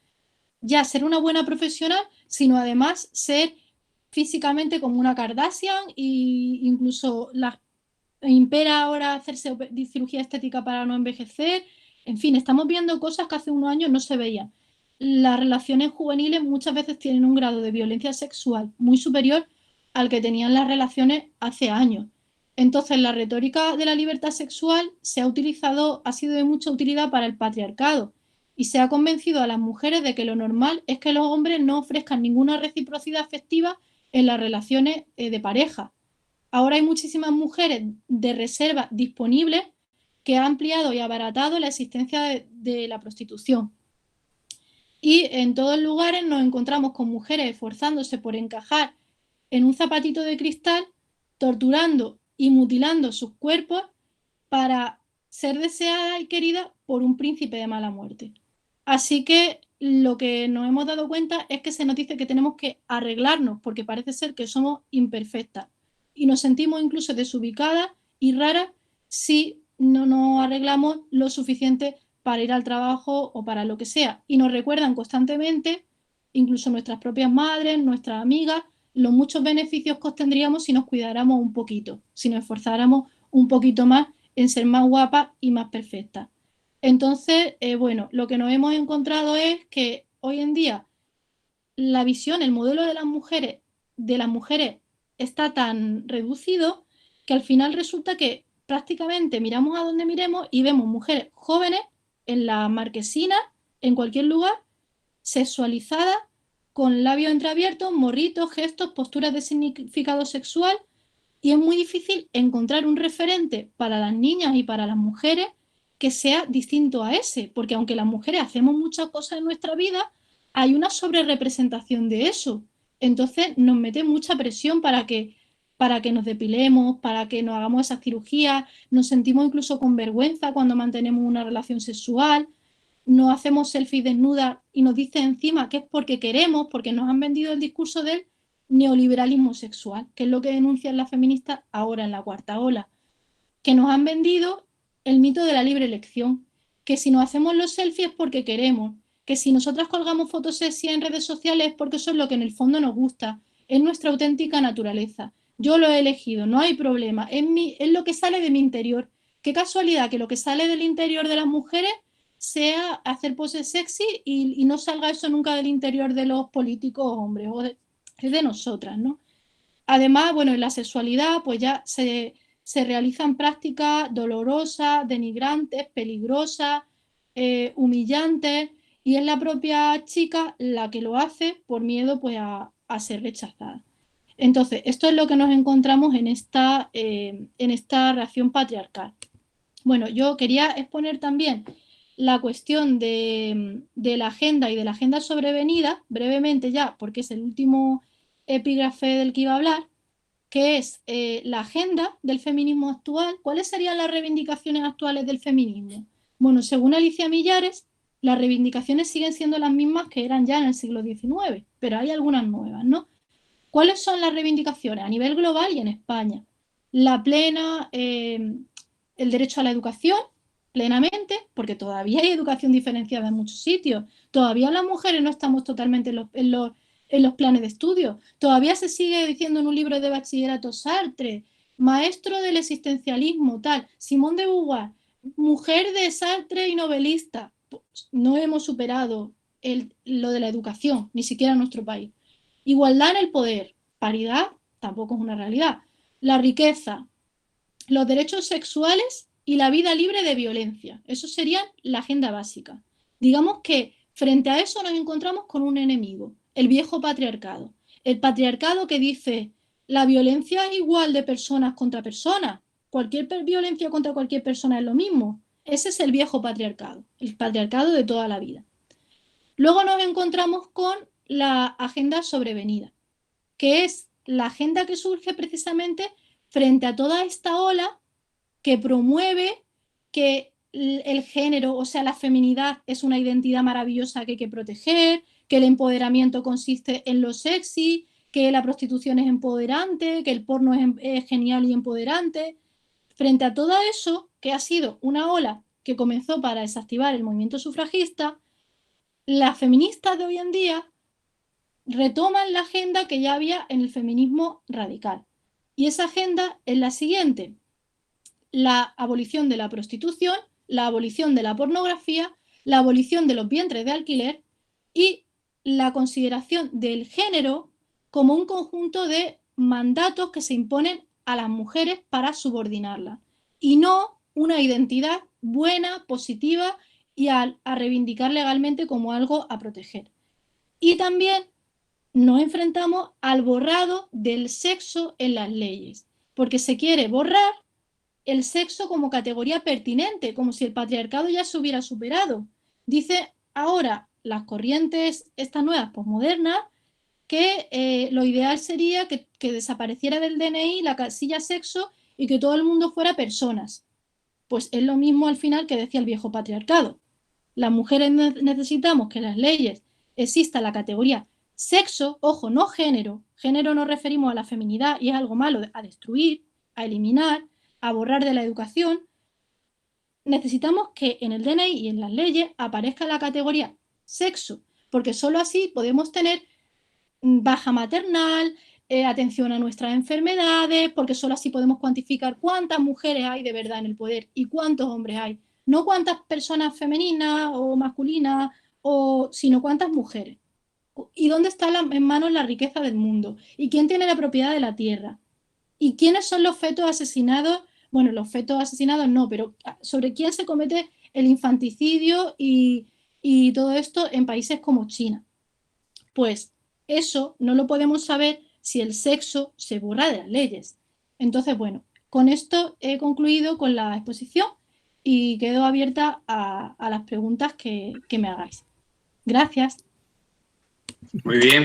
B: ya ser una buena profesional, sino además ser físicamente como una Kardashian, e incluso impera ahora hacerse cirugía estética para no envejecer. En fin, estamos viendo cosas que hace unos años no se veían. Las relaciones juveniles muchas veces tienen un grado de violencia sexual muy superior al que tenían las relaciones hace años. Entonces, la retórica de la libertad sexual ha sido de mucha utilidad para el patriarcado y se ha convencido a las mujeres de que lo normal es que los hombres no ofrezcan ninguna reciprocidad afectiva en las relaciones de pareja. Ahora hay muchísimas mujeres de reserva disponibles que ha ampliado y abaratado la existencia de la prostitución. Y en todos lugares nos encontramos con mujeres esforzándose por encajar en un zapatito de cristal, torturando y mutilando sus cuerpos para ser deseada y querida por un príncipe de mala muerte. Así que lo que nos hemos dado cuenta es que se nos dice que tenemos que arreglarnos porque parece ser que somos imperfectas y nos sentimos incluso desubicadas y raras si no nos arreglamos lo suficiente para ir al trabajo o para lo que sea. Y nos recuerdan constantemente, incluso nuestras propias madres, nuestras amigas, los muchos beneficios que obtendríamos si nos cuidáramos un poquito, si nos esforzáramos un poquito más en ser más guapas y más perfectas. Entonces, bueno, lo que nos hemos encontrado es que hoy en día la visión, el modelo de las mujeres está tan reducido que al final resulta que prácticamente miramos a donde miremos y vemos mujeres jóvenes en la marquesina, en cualquier lugar, sexualizadas, con labios entreabiertos, morritos, gestos, posturas de significado sexual, y es muy difícil encontrar un referente para las niñas y para las mujeres que sea distinto a ese, porque aunque las mujeres hacemos muchas cosas en nuestra vida, hay una sobrerepresentación de eso. Entonces nos mete mucha presión para que nos depilemos, para que nos hagamos esas cirugías, nos sentimos incluso con vergüenza cuando mantenemos una relación sexual. nos hacemos selfies desnudas y nos dicen encima que es porque queremos, porque nos han vendido el discurso del neoliberalismo sexual, que es lo que denuncian las feministas ahora en la cuarta ola, que nos han vendido el mito de la libre elección, que si nos hacemos los selfies es porque queremos, que si nosotras colgamos fotos sexy en redes sociales es porque eso es lo que en el fondo nos gusta, es nuestra auténtica naturaleza. Yo lo he elegido, no hay problema, es lo que sale de mi interior. Qué casualidad que lo que sale del interior de las mujeres sea hacer poses sexy y no salga eso nunca del interior de los políticos hombres, es de nosotras, ¿no? Además, bueno, en la sexualidad pues ya se realizan prácticas dolorosas, denigrantes, peligrosas, humillantes, y es la propia chica la que lo hace por miedo pues a ser rechazada. Entonces, esto es lo que nos encontramos en esta reacción patriarcal. Bueno, yo quería exponer también la cuestión de la agenda y de la agenda sobrevenida, brevemente ya, porque es el último epígrafe del que iba a hablar, que es la agenda del feminismo actual. ¿Cuáles serían las reivindicaciones actuales del feminismo? Bueno, según Alicia Millares, las reivindicaciones siguen siendo las mismas que eran ya en el siglo XIX, pero hay algunas nuevas, ¿no? ¿Cuáles son las reivindicaciones a nivel global y en España? La plena, el derecho a la educación, plenamente, porque todavía hay educación diferenciada en muchos sitios. Todavía las mujeres no estamos totalmente en los planes de estudio. Todavía se sigue diciendo en un libro de bachillerato Sartre, maestro del existencialismo, tal. Simone de Beauvoir, mujer de Sartre y novelista. Pues no hemos superado lo de la educación, ni siquiera en nuestro país. Igualdad en el poder, paridad tampoco es una realidad. La riqueza, los derechos sexuales y la vida libre de violencia. Eso sería la agenda básica. Digamos que frente a eso nos encontramos con un enemigo, el viejo patriarcado. El patriarcado que dice la violencia es igual de personas contra personas. Cualquier violencia contra cualquier persona es lo mismo. Ese es el viejo patriarcado, el patriarcado de toda la vida. Luego nos encontramos con la agenda sobrevenida, que es la agenda que surge precisamente frente a toda esta ola que promueve que el género, o sea, la feminidad es una identidad maravillosa que hay que proteger, que el empoderamiento consiste en lo sexy, que la prostitución es empoderante, que el porno es genial y empoderante. Frente a todo eso, que ha sido una ola que comenzó para desactivar el movimiento sufragista, las feministas de hoy en día retoman la agenda que ya había en el feminismo radical. Y esa agenda es la siguiente: la abolición de la prostitución, la abolición de la pornografía, la abolición de los vientres de alquiler y la consideración del género como un conjunto de mandatos que se imponen a las mujeres para subordinarlas, y no una identidad buena, positiva y a reivindicar legalmente como algo a proteger. Y también nos enfrentamos al borrado del sexo en las leyes, porque se quiere borrar el sexo como categoría pertinente, como si el patriarcado ya se hubiera superado. Dice ahora las corrientes, estas nuevas posmodernas, que lo ideal sería que desapareciera del DNI la casilla sexo y que todo el mundo fuera personas. Pues es lo mismo al final que decía el viejo patriarcado. Las mujeres necesitamos que en las leyes exista la categoría sexo, ojo, no género. Género nos referimos a la feminidad y es algo malo a destruir, a eliminar, a borrar de la educación. Necesitamos que en el DNI y en las leyes aparezca la categoría sexo, porque solo así podemos tener baja maternal, atención a nuestras enfermedades, porque solo así podemos cuantificar cuántas mujeres hay de verdad en el poder y cuántos hombres hay. No cuántas personas femeninas o masculinas, sino cuántas mujeres. ¿Y dónde está en manos la riqueza del mundo? ¿Y quién tiene la propiedad de la tierra? ¿Y quiénes son los fetos asesinados? Bueno, los fetos asesinados no, pero sobre quién se comete el infanticidio y todo esto en países como China. Pues eso no lo podemos saber si el sexo se borra de las leyes. Entonces, bueno, con esto he concluido con la exposición y quedo abierta a las preguntas que me hagáis. Gracias.
A: Muy bien.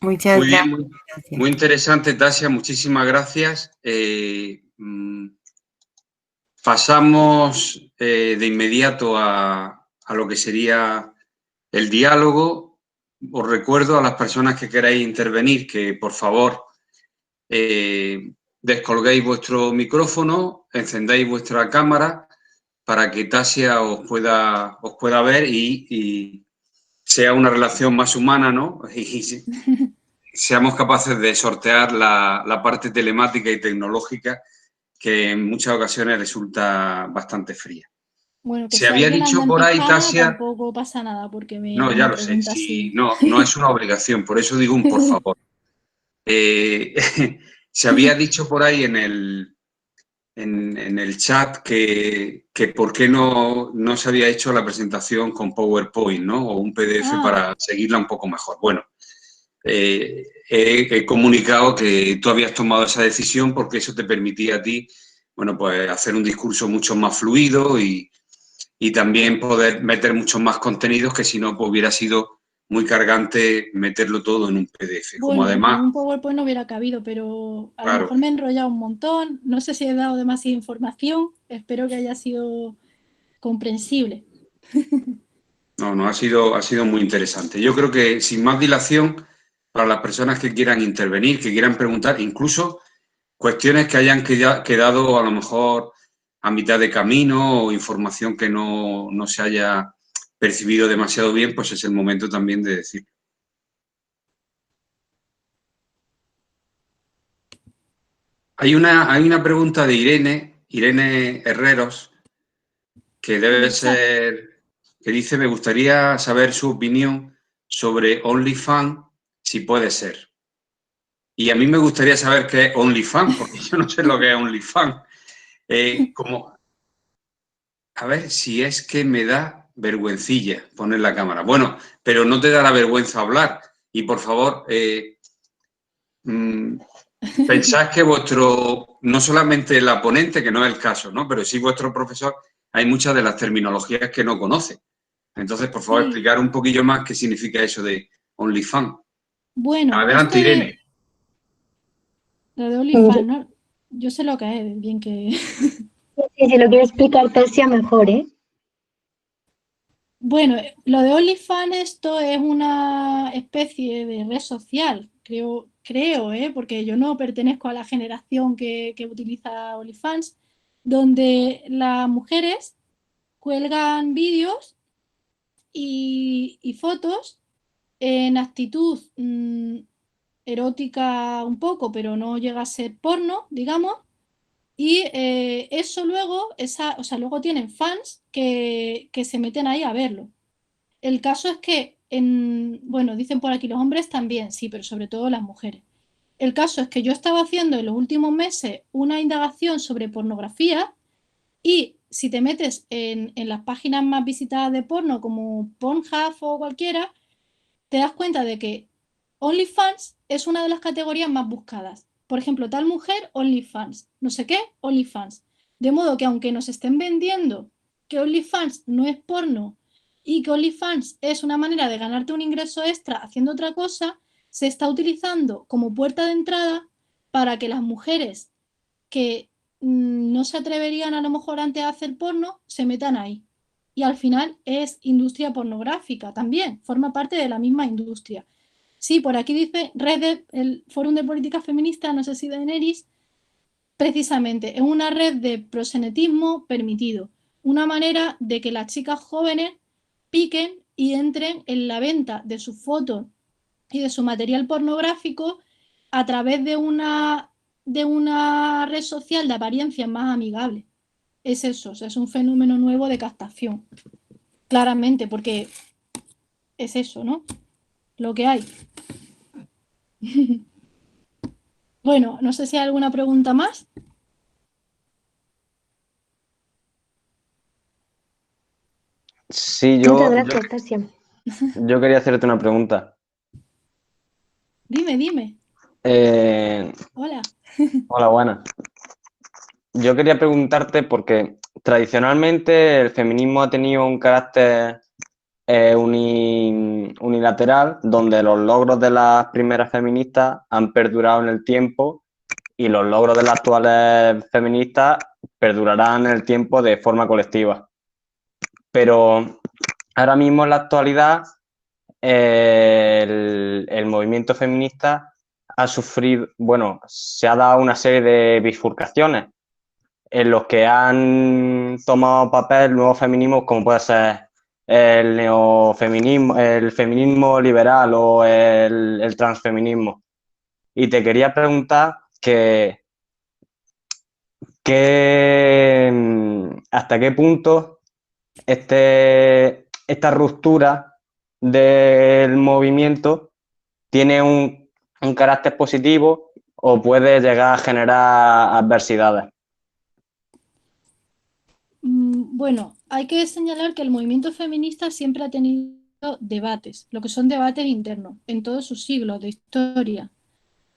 C: Muchas
A: Muy bien,
C: gracias.
A: muy interesante, Tasia, muchísimas gracias. Pasamos de inmediato a lo que sería el diálogo. Os recuerdo a las personas que queráis intervenir que, por favor, descolguéis vuestro micrófono, encendáis vuestra cámara para que Tasia os pueda ver y sea una relación más humana, ¿no? Y seamos capaces de sortear la parte telemática y tecnológica que en muchas ocasiones resulta bastante fría.
B: Bueno, que
A: Se
B: si
A: había
B: alguien anda
A: dicho
B: en
A: por ahí,
B: pijama
A: Tasia,
B: tampoco pasa nada porque
A: no, ya
B: me
A: lo sé,
B: pregunta
A: si
B: así.
A: no es una obligación, por eso digo un por favor. Se había dicho por ahí en el chat que por qué no se había hecho la presentación con PowerPoint, ¿no? O un PDF
B: Ah,
A: para seguirla un poco mejor. Bueno, he comunicado que tú habías tomado esa decisión porque eso te permitía a ti, bueno, pues hacer un discurso mucho más fluido y también poder meter muchos más contenidos que si no, pues hubiera sido muy cargante meterlo todo en un PDF. Como
B: bueno, en
A: además,
B: un PowerPoint no hubiera cabido, pero a lo
A: claro,
B: mejor me he enrollado un montón. No sé si he dado demasiada información. Espero que haya sido comprensible.
A: no, ha sido muy interesante. Yo creo que sin más dilación, para las personas que quieran intervenir, que quieran preguntar, incluso cuestiones que hayan quedado a lo mejor a mitad de camino o información que no se haya percibido demasiado bien, pues es el momento también de decir. Hay una pregunta de Irene Herreros, que
B: En
A: debe
B: el chat.
A: ser, que dice, me gustaría saber su opinión sobre OnlyFans, si puede ser. Y a mí me gustaría saber qué es OnlyFans, porque yo no sé lo que es OnlyFans. Como, a ver, si es que me da vergüencilla poner la cámara. Bueno, pero no te dará vergüenza hablar. Y por favor, mm, pensad que no solamente la ponente, que no es el caso, ¿no? Pero sí vuestro profesor, hay muchas de las terminologías que no conoce. Entonces, por favor,
B: Sí,
A: explicar un poquillo más qué significa eso de OnlyFans.
B: bueno,
A: Adelante, Irene.
B: lo de OnlyFans,
C: Sí,
B: ¿no? Yo sé lo que es, bien que...
C: si lo quiero explicar Tasia mejor, ¿eh?
B: Bueno, lo de OnlyFans esto es una especie de red social, creo, porque yo no pertenezco a la generación que utiliza OnlyFans, donde las mujeres cuelgan vídeos y fotos en actitud erótica un poco, pero no llega a ser porno, digamos. Y eso luego, o sea, luego tienen fans que se meten ahí a verlo. El caso es que, bueno, dicen por aquí los hombres también, sí, pero sobre todo las mujeres. El caso es que yo estaba haciendo en los últimos meses una indagación sobre pornografía y si te metes en las páginas más visitadas de porno como Pornhub o cualquiera, te das cuenta de que OnlyFans es una de las categorías más buscadas. Por ejemplo, tal mujer, OnlyFans. No sé qué, OnlyFans. De modo que aunque nos estén vendiendo que OnlyFans no es porno y que OnlyFans es una manera de ganarte un ingreso extra haciendo otra cosa, se está utilizando como puerta de entrada para que las mujeres que no se atreverían a lo mejor antes a hacer porno se metan ahí. Y al final es industria pornográfica también, forma parte de la misma industria. Sí, por aquí dice el Fórum de Política Feminista, no sé si de Neris, precisamente, es una red de proxenetismo permitido, una manera de que las chicas jóvenes piquen y entren en la venta de sus fotos y de su material pornográfico a través de una red social de apariencia más amigable. Es eso, o sea, es un fenómeno nuevo de captación, claramente, porque es eso, ¿no? Lo que hay. Bueno, no sé si hay alguna pregunta más.
D: Sí,
C: Muchas gracias, Tasia.
D: yo quería hacerte una pregunta.
B: Dime, dime.
D: Eh,
B: Hola.
D: Hola, buenas. Yo quería preguntarte porque tradicionalmente el feminismo ha tenido un carácter unilateral, donde los logros de las primeras feministas han perdurado en el tiempo y los logros de las actuales feministas perdurarán en el tiempo de forma colectiva. Pero ahora mismo en la actualidad el movimiento feminista ha sufrido, bueno, se ha dado una serie de bifurcaciones en los que han tomado papel nuevos feminismos, como puede ser el neofeminismo, el feminismo liberal o el transfeminismo. Y te quería preguntar hasta qué punto esta ruptura del movimiento tiene un carácter positivo o puede llegar a generar adversidades.
B: Bueno, hay que señalar que el movimiento feminista siempre ha tenido debates, lo que son debates internos, en todos sus siglos de historia.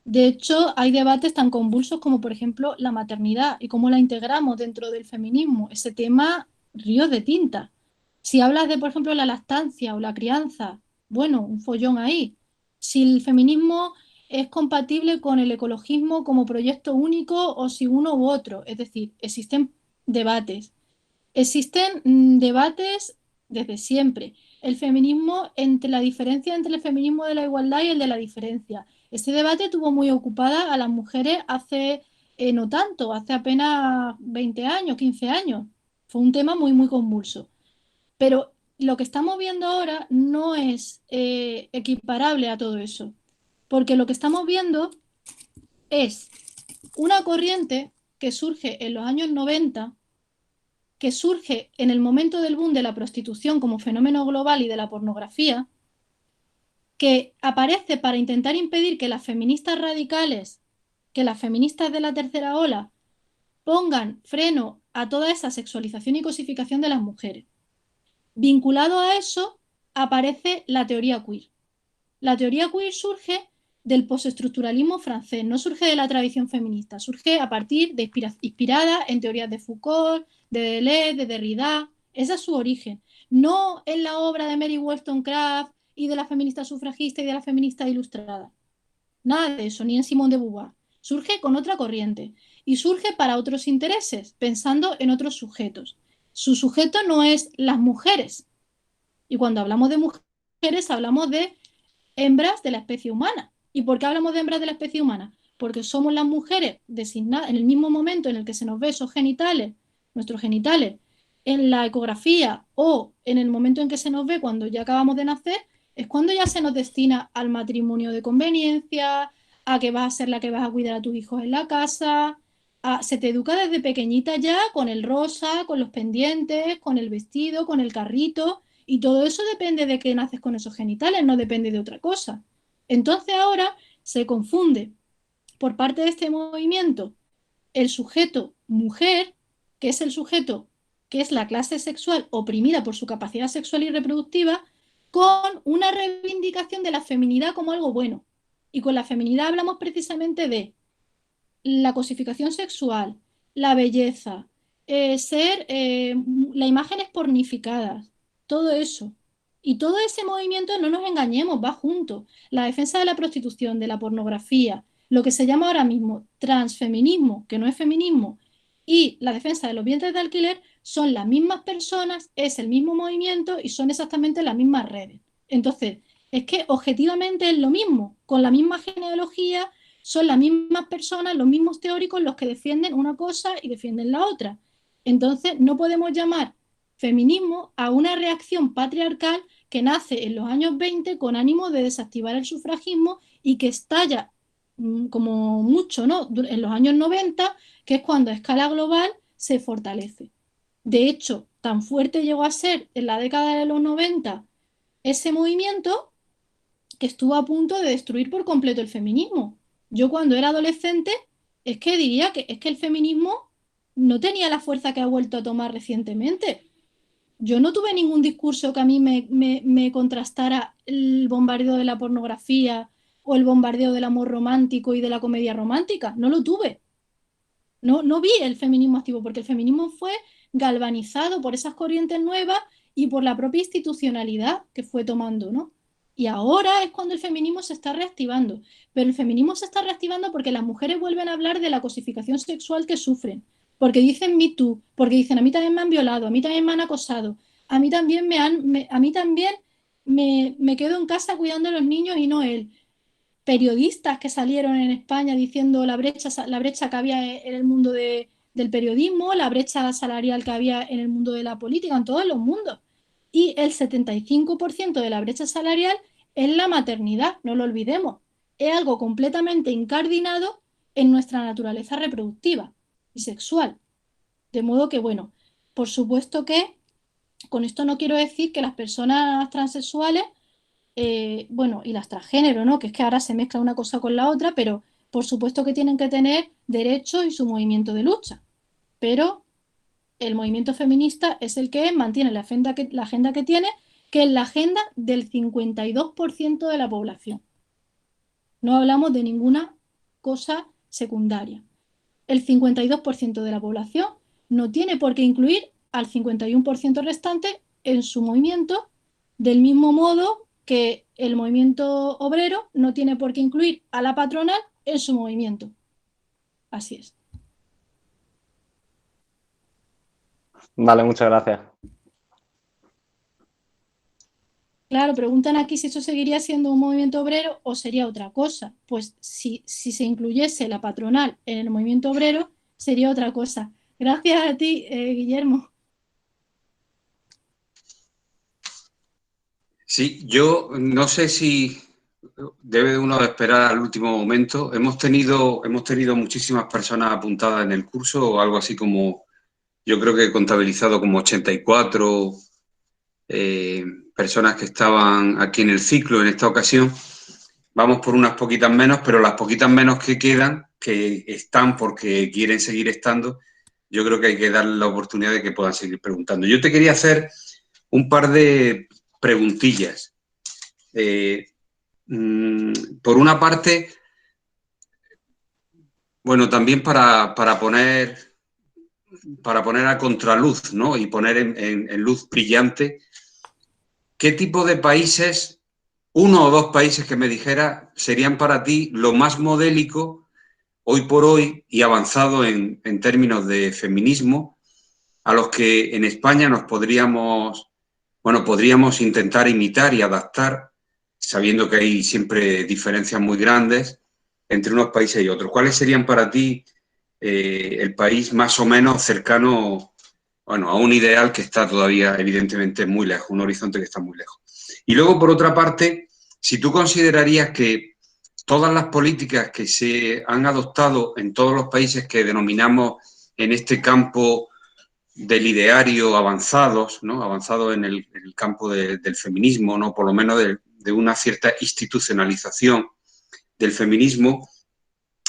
B: De hecho, hay debates tan convulsos como, por ejemplo, la maternidad y cómo la integramos dentro del feminismo. Ese tema, ríos de tinta. Si hablas de, por ejemplo, la lactancia o la crianza, bueno, un follón ahí. Si el feminismo es compatible con el ecologismo como proyecto único o si uno u otro. Es decir, existen debates. Existen debates desde siempre. El feminismo, entre la diferencia entre el feminismo de la igualdad y el de la diferencia. Ese debate tuvo muy ocupada a las mujeres hace no tanto, hace apenas 20 años, 15 años. Fue un tema muy, muy convulso. Pero lo que estamos viendo ahora no es equiparable a todo eso. Porque lo que estamos viendo es una corriente que surge en los años 90, que surge en el momento del boom de la prostitución como fenómeno global y de la pornografía, que aparece para intentar impedir que las feministas radicales, que las feministas de la tercera ola, pongan freno a toda esa sexualización y cosificación de las mujeres. Vinculado a eso aparece la teoría queer. La teoría queer surge del postestructuralismo francés, no surge de la tradición feminista, surge a partir de inspirada en teorías de Foucault, de Deleuze, de Derrida. Ese es su origen. No en la obra de Mary Wollstonecraft y de la feminista sufragista y de la feminista ilustrada. Nada de eso, ni en Simone de Beauvoir. Surge con otra corriente y surge para otros intereses, pensando en otros sujetos. Su sujeto no es las mujeres. Y cuando hablamos de mujeres, hablamos de hembras de la especie humana. ¿Y por qué hablamos de hembras de la especie humana? Porque somos las mujeres designadas en el mismo momento en el que se nos ve esos genitales, nuestros genitales, en la ecografía o en el momento en que se nos ve cuando ya acabamos de nacer, es cuando ya se nos destina al matrimonio de conveniencia, a que vas a ser la que vas a cuidar a tus hijos en la casa. Se te educa desde pequeñita ya con el rosa, con los pendientes, con el vestido, con el carrito. Y todo eso depende de que naces con esos genitales, no depende de otra cosa. Entonces ahora se confunde por parte de este movimiento el sujeto mujer, que es el sujeto que es la clase sexual oprimida por su capacidad sexual y reproductiva, con una reivindicación de la feminidad como algo bueno. Y con la feminidad hablamos precisamente de la cosificación sexual, la belleza, las imágenes pornificadas, todo eso. Y todo ese movimiento, no nos engañemos, va junto. La defensa de la prostitución, de la pornografía, lo que se llama ahora mismo transfeminismo, que no es feminismo, y la defensa de los vientres de alquiler son las mismas personas, es el mismo movimiento y son exactamente las mismas redes. Entonces, es que objetivamente es lo mismo, con la misma genealogía, son las mismas personas, los mismos teóricos los que defienden una cosa y defienden la otra. Entonces, no podemos llamar feminismo a una reacción patriarcal que nace en los años 20 con ánimo de desactivar el sufragismo y que estalla como mucho, ¿no?, en los años 90, que es cuando a escala global se fortalece. De hecho, tan fuerte llegó a ser en la década de los 90 ese movimiento que estuvo a punto de destruir por completo el feminismo. Yo cuando era adolescente es que diría que es que el feminismo no tenía la fuerza que ha vuelto a tomar recientemente. Yo no tuve ningún discurso que a mí me contrastara el bombardeo de la pornografía o el bombardeo del amor romántico y de la comedia romántica. No lo tuve. No vi el feminismo activo porque el feminismo fue galvanizado por esas corrientes nuevas y por la propia institucionalidad que fue tomando, ¿no? Y ahora es cuando el feminismo se está reactivando. Pero el feminismo se está reactivando porque las mujeres vuelven a hablar de la cosificación sexual que sufren. Porque dicen Me Too, porque dicen a mí también me han violado, a mí también me han acosado, a mí también me quedo en casa cuidando a los niños y no él. Periodistas que salieron en España diciendo la brecha que había en el mundo del periodismo, la brecha salarial que había en el mundo de la política, en todos los mundos. Y el 75% de la brecha salarial es la maternidad, no lo olvidemos. Es algo completamente incardinado en nuestra naturaleza reproductiva y sexual. De modo que, bueno, por supuesto que con esto no quiero decir que las personas transexuales, bueno, y las transgénero, ¿no? Que es que ahora se mezcla una cosa con la otra, pero por supuesto que tienen que tener derechos y su movimiento de lucha. Pero el movimiento feminista es el que mantiene la agenda que tiene, que es la agenda del 52% de la población. No hablamos de ninguna cosa secundaria. El 52% de la población no tiene por qué incluir al 51% restante en su movimiento, del mismo modo que el movimiento obrero no tiene por qué incluir a la patronal en su movimiento. Así es.
D: Vale, muchas gracias.
B: Claro, preguntan aquí si eso seguiría siendo un movimiento obrero o sería otra cosa. Pues si se incluyese la patronal en el movimiento obrero, sería otra cosa. Gracias a ti, Guillermo.
A: Sí, yo no sé si debe uno de esperar al último momento. Hemos tenido muchísimas personas apuntadas en el curso, o algo así como, yo creo que he contabilizado como 84 personas que estaban aquí en el ciclo en esta ocasión. Vamos por unas poquitas menos, pero las poquitas menos que quedan, que están porque quieren seguir estando, yo creo que hay que darles la oportunidad de que puedan seguir preguntando. Yo te quería hacer un par de preguntillas. Por una parte, bueno, también para poner a contraluz, ¿no? Y poner en luz brillante, ¿qué tipo de países, uno o dos países que me dijera, serían para ti lo más modélico hoy por hoy y avanzado en términos de feminismo, a los que en España nos podríamos intentar imitar y adaptar, sabiendo que hay siempre diferencias muy grandes entre unos países y otros? ¿Cuáles serían para ti el país más o menos cercano, bueno, a un ideal que está todavía evidentemente muy lejos, un horizonte que está muy lejos? Y luego, por otra parte, si tú considerarías que todas las políticas que se han adoptado en todos los países que denominamos en este campo del ideario avanzados, ¿no? Avanzados en el campo del feminismo, ¿no? Por lo menos de una cierta institucionalización del feminismo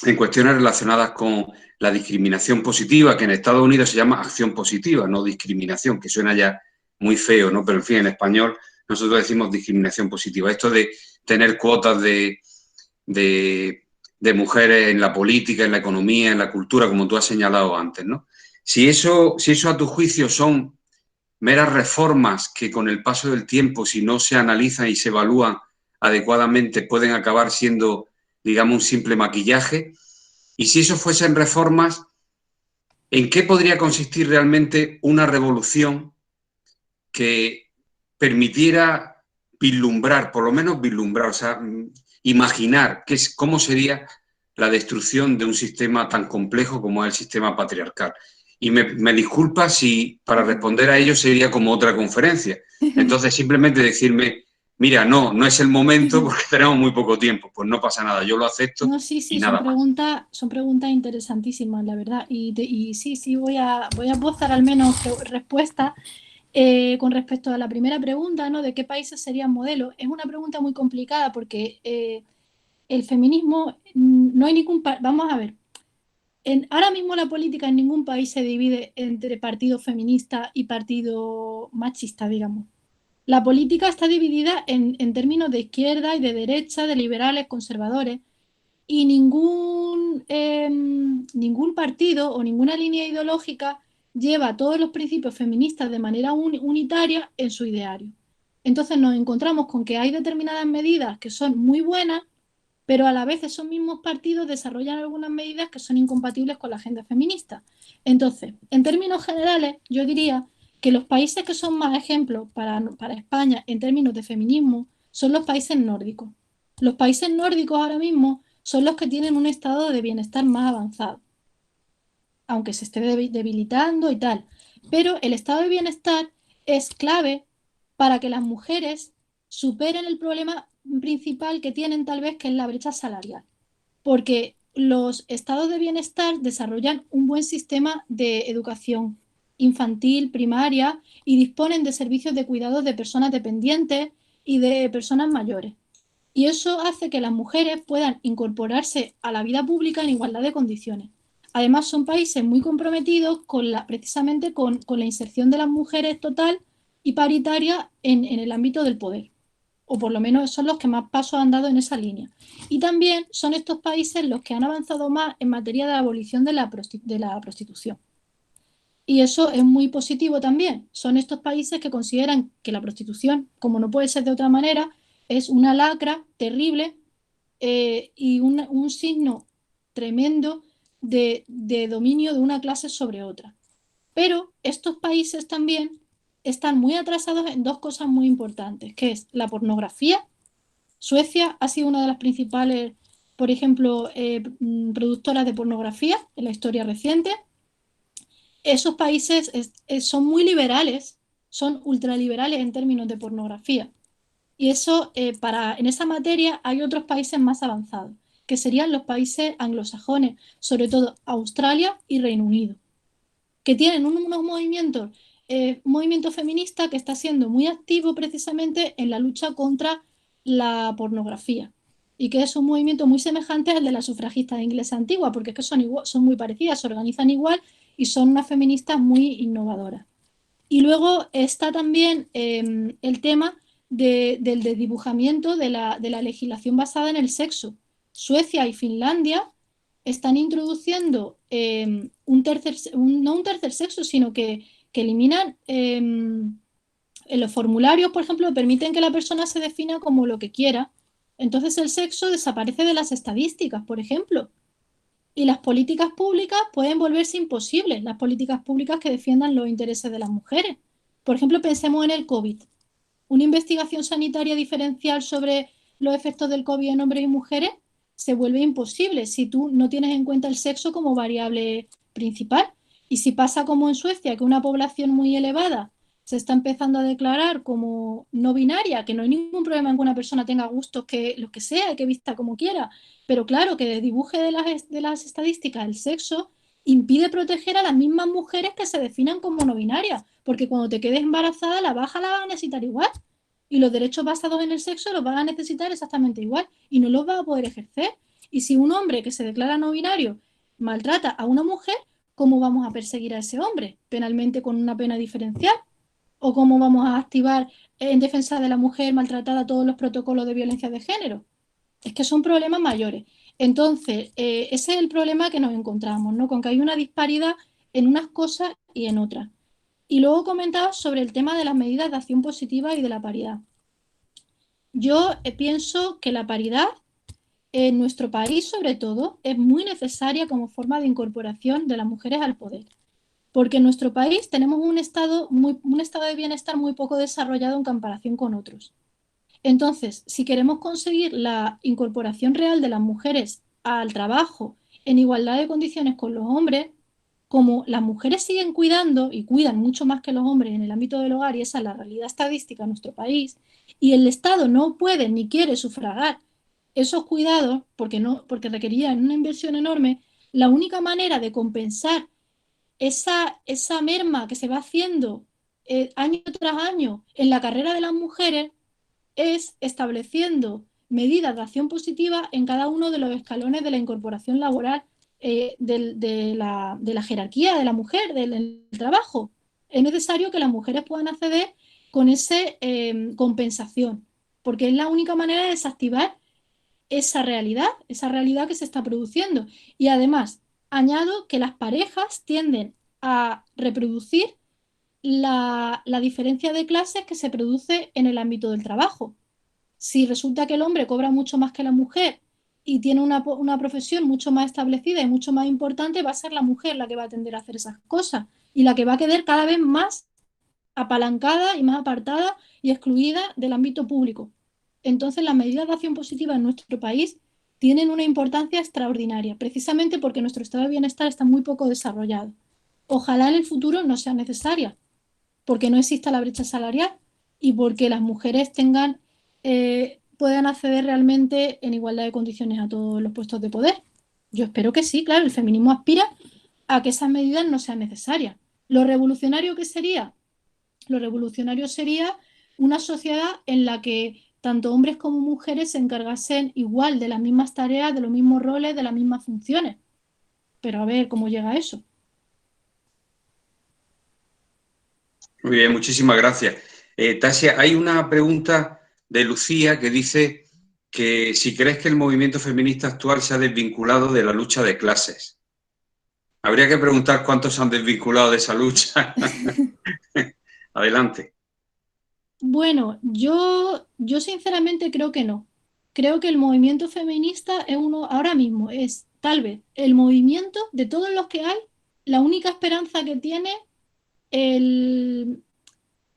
A: en cuestiones relacionadas con la discriminación positiva, que en Estados Unidos se llama acción positiva, no discriminación, que suena ya muy feo, ¿no? Pero en fin, en español nosotros decimos discriminación positiva. Esto de tener cuotas de mujeres en la política, en la economía, en la cultura, como tú has señalado antes, ¿no? Si eso a tu juicio son meras reformas que con el paso del tiempo, si no se analizan y se evalúan adecuadamente, pueden acabar siendo, digamos, un simple maquillaje. Y si eso fuesen reformas, ¿en qué podría consistir realmente una revolución que permitiera vislumbrar, por lo menos vislumbrar, o sea, imaginar cómo sería la destrucción de un sistema tan complejo como es el sistema patriarcal? Y me disculpa si para responder a ello sería como otra conferencia. Entonces, simplemente decirme, mira, no es el momento porque tenemos muy poco tiempo. Pues no pasa nada, yo lo acepto.
B: No, sí,
A: y
B: son
A: nada más.
B: son preguntas interesantísimas, la verdad. Y sí, voy a esbozar al menos respuesta con respecto a la primera pregunta, ¿no? De qué países serían modelos. Es una pregunta muy complicada porque el feminismo, no hay ningún... Vamos a ver. Ahora mismo la política en ningún país se divide entre partido feminista y partido machista, digamos. La política está dividida en términos de izquierda y de derecha, de liberales, conservadores, y ningún partido o ninguna línea ideológica lleva todos los principios feministas de manera unitaria en su ideario. Entonces nos encontramos con que hay determinadas medidas que son muy buenas, pero a la vez esos mismos partidos desarrollan algunas medidas que son incompatibles con la agenda feminista. Entonces, en términos generales, yo diría que los países que son más ejemplos para España en términos de feminismo son los países nórdicos. Los países nórdicos ahora mismo son los que tienen un estado de bienestar más avanzado, aunque se esté debilitando y tal. Pero el estado de bienestar es clave para que las mujeres superen el problema principal que tienen tal vez, que es la brecha salarial. Porque los estados de bienestar desarrollan un buen sistema de educación infantil, primaria, y disponen de servicios de cuidados de personas dependientes y de personas mayores. Y eso hace que las mujeres puedan incorporarse a la vida pública en igualdad de condiciones. Además, son países muy comprometidos precisamente con la inserción de las mujeres total y paritaria en el ámbito del poder, o por lo menos son los que más pasos han dado en esa línea. Y también son estos países los que han avanzado más en materia de abolición de la prostitución. Y eso es muy positivo también. Son estos países que consideran que la prostitución, como no puede ser de otra manera, es una lacra terrible y un signo tremendo de dominio de una clase sobre otra. Pero estos países también están muy atrasados en dos cosas muy importantes, que es la pornografía. Suecia ha sido una de las principales, por ejemplo, productoras de pornografía en la historia reciente. Esos países son muy liberales, son ultraliberales en términos de pornografía. Y eso, en esa materia hay otros países más avanzados, que serían los países anglosajones, sobre todo Australia y Reino Unido, que tienen unos movimientos, movimiento feminista que está siendo muy activo precisamente en la lucha contra la pornografía, y que es un movimiento muy semejante al de las sufragistas inglesas antiguas, porque es que son muy parecidas, se organizan igual y son unas feministas muy innovadoras. Y luego está también el tema del desdibujamiento de la legislación basada en el sexo. Suecia y Finlandia están introduciendo no un tercer sexo, sino que eliminan en los formularios, por ejemplo, permiten que la persona se defina como lo que quiera. Entonces el sexo desaparece de las estadísticas, por ejemplo. Y las políticas públicas pueden volverse imposibles, las políticas públicas que defiendan los intereses de las mujeres. Por ejemplo, pensemos en el COVID. Una investigación sanitaria diferencial sobre los efectos del COVID en hombres y mujeres se vuelve imposible si tú no tienes en cuenta el sexo como variable principal. Y si pasa como en Suecia, que una población muy elevada se está empezando a declarar como no binaria, que no hay ningún problema en que una persona tenga gustos que lo que sea, que vista como quiera, pero claro, que desdibuje de las estadísticas el sexo impide proteger a las mismas mujeres que se definan como no binarias, porque cuando te quedes embarazada, la baja la vas a necesitar igual. Y los derechos basados en el sexo los vas a necesitar exactamente igual y no los vas a poder ejercer. Y si un hombre que se declara no binario maltrata a una mujer, ¿cómo vamos a perseguir a ese hombre? ¿Penalmente con una pena diferencial? ¿O cómo vamos a activar en defensa de la mujer maltratada todos los protocolos de violencia de género? Es que son problemas mayores. Entonces, ese es el problema que nos encontramos, ¿no? Con que hay una disparidad en unas cosas y en otras. Y luego comentaba sobre el tema de las medidas de acción positiva y de la paridad. Yo pienso que la paridad en nuestro país, sobre todo, es muy necesaria como forma de incorporación de las mujeres al poder. Porque en nuestro país tenemos un estado de bienestar muy poco desarrollado en comparación con otros. Entonces, si queremos conseguir la incorporación real de las mujeres al trabajo en igualdad de condiciones con los hombres, como las mujeres siguen cuidando y cuidan mucho más que los hombres en el ámbito del hogar, y esa es la realidad estadística en nuestro país, y el Estado no puede ni quiere sufragar esos cuidados porque requerían una inversión enorme, la única manera de compensar esa merma que se va haciendo año tras año en la carrera de las mujeres es estableciendo medidas de acción positiva en cada uno de los escalones de la incorporación laboral de la jerarquía de la mujer, del trabajo. Es necesario que las mujeres puedan acceder con esa compensación, porque es la única manera de desactivar esa realidad que se está produciendo. Y además, añado que las parejas tienden a reproducir la diferencia de clases que se produce en el ámbito del trabajo. Si resulta que el hombre cobra mucho más que la mujer y tiene una profesión mucho más establecida y mucho más importante, va a ser la mujer la que va a tender a hacer esas cosas y la que va a quedar cada vez más apalancada y más apartada y excluida del ámbito público. Entonces, las medidas de acción positiva en nuestro país tienen una importancia extraordinaria, precisamente porque nuestro estado de bienestar está muy poco desarrollado. Ojalá en el futuro no sea necesaria, porque no exista la brecha salarial y porque las mujeres puedan acceder realmente en igualdad de condiciones a todos los puestos de poder. Yo espero que sí, claro, el feminismo aspira a que esas medidas no sean necesarias. ¿Lo revolucionario qué sería? Lo revolucionario sería una sociedad en la que tanto hombres como mujeres se encargasen igual de las mismas tareas, de los mismos roles, de las mismas funciones. Pero a ver cómo llega a eso.
A: Muy bien, muchísimas gracias. Tasia, hay una pregunta de Lucía que dice que si crees que el movimiento feminista actual se ha desvinculado de la lucha de clases. Habría que preguntar cuántos se han desvinculado de esa lucha. Adelante.
B: Bueno, yo sinceramente creo que no. Creo que el movimiento feminista es ahora mismo es tal vez el movimiento de todos los que hay, la única esperanza que tiene el,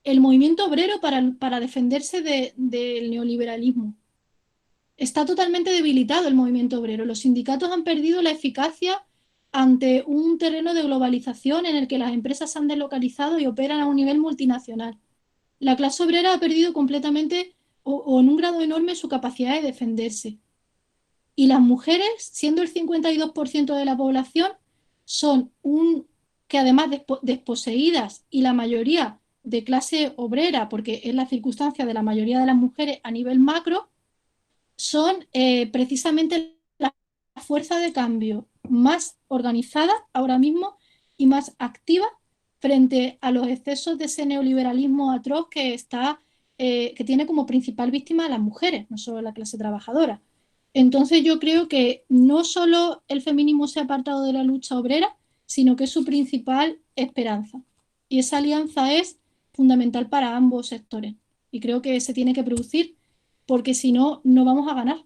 B: el movimiento obrero para defenderse del neoliberalismo. Está totalmente debilitado el movimiento obrero. Los sindicatos han perdido la eficacia ante un terreno de globalización en el que las empresas se han deslocalizado y operan a un nivel multinacional. La clase obrera ha perdido completamente o en un grado enorme su capacidad de defenderse. Y las mujeres, siendo el 52% de la población, son que además desposeídas y la mayoría de clase obrera, porque es la circunstancia de la mayoría de las mujeres a nivel macro, son precisamente la fuerza de cambio más organizada ahora mismo y más activa frente a los excesos de ese neoliberalismo atroz que tiene como principal víctima a las mujeres, no solo la clase trabajadora. Entonces yo creo que no solo el feminismo se ha apartado de la lucha obrera, sino que es su principal esperanza. Y esa alianza es fundamental para ambos sectores. Y creo que se tiene que producir porque si no, no vamos a ganar.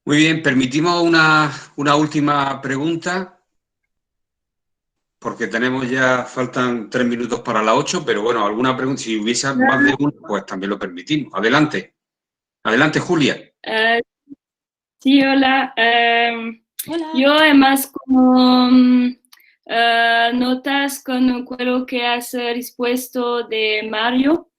A: Muy bien, permitimos una última pregunta, porque faltan 3 minutos para las 8, pero bueno, alguna pregunta, si hubiese más de una, pues también lo permitimos. Adelante. Adelante, Julia.
E: Sí, hola.
B: Hola.
E: Yo además como notas con lo que has respuesto de Mario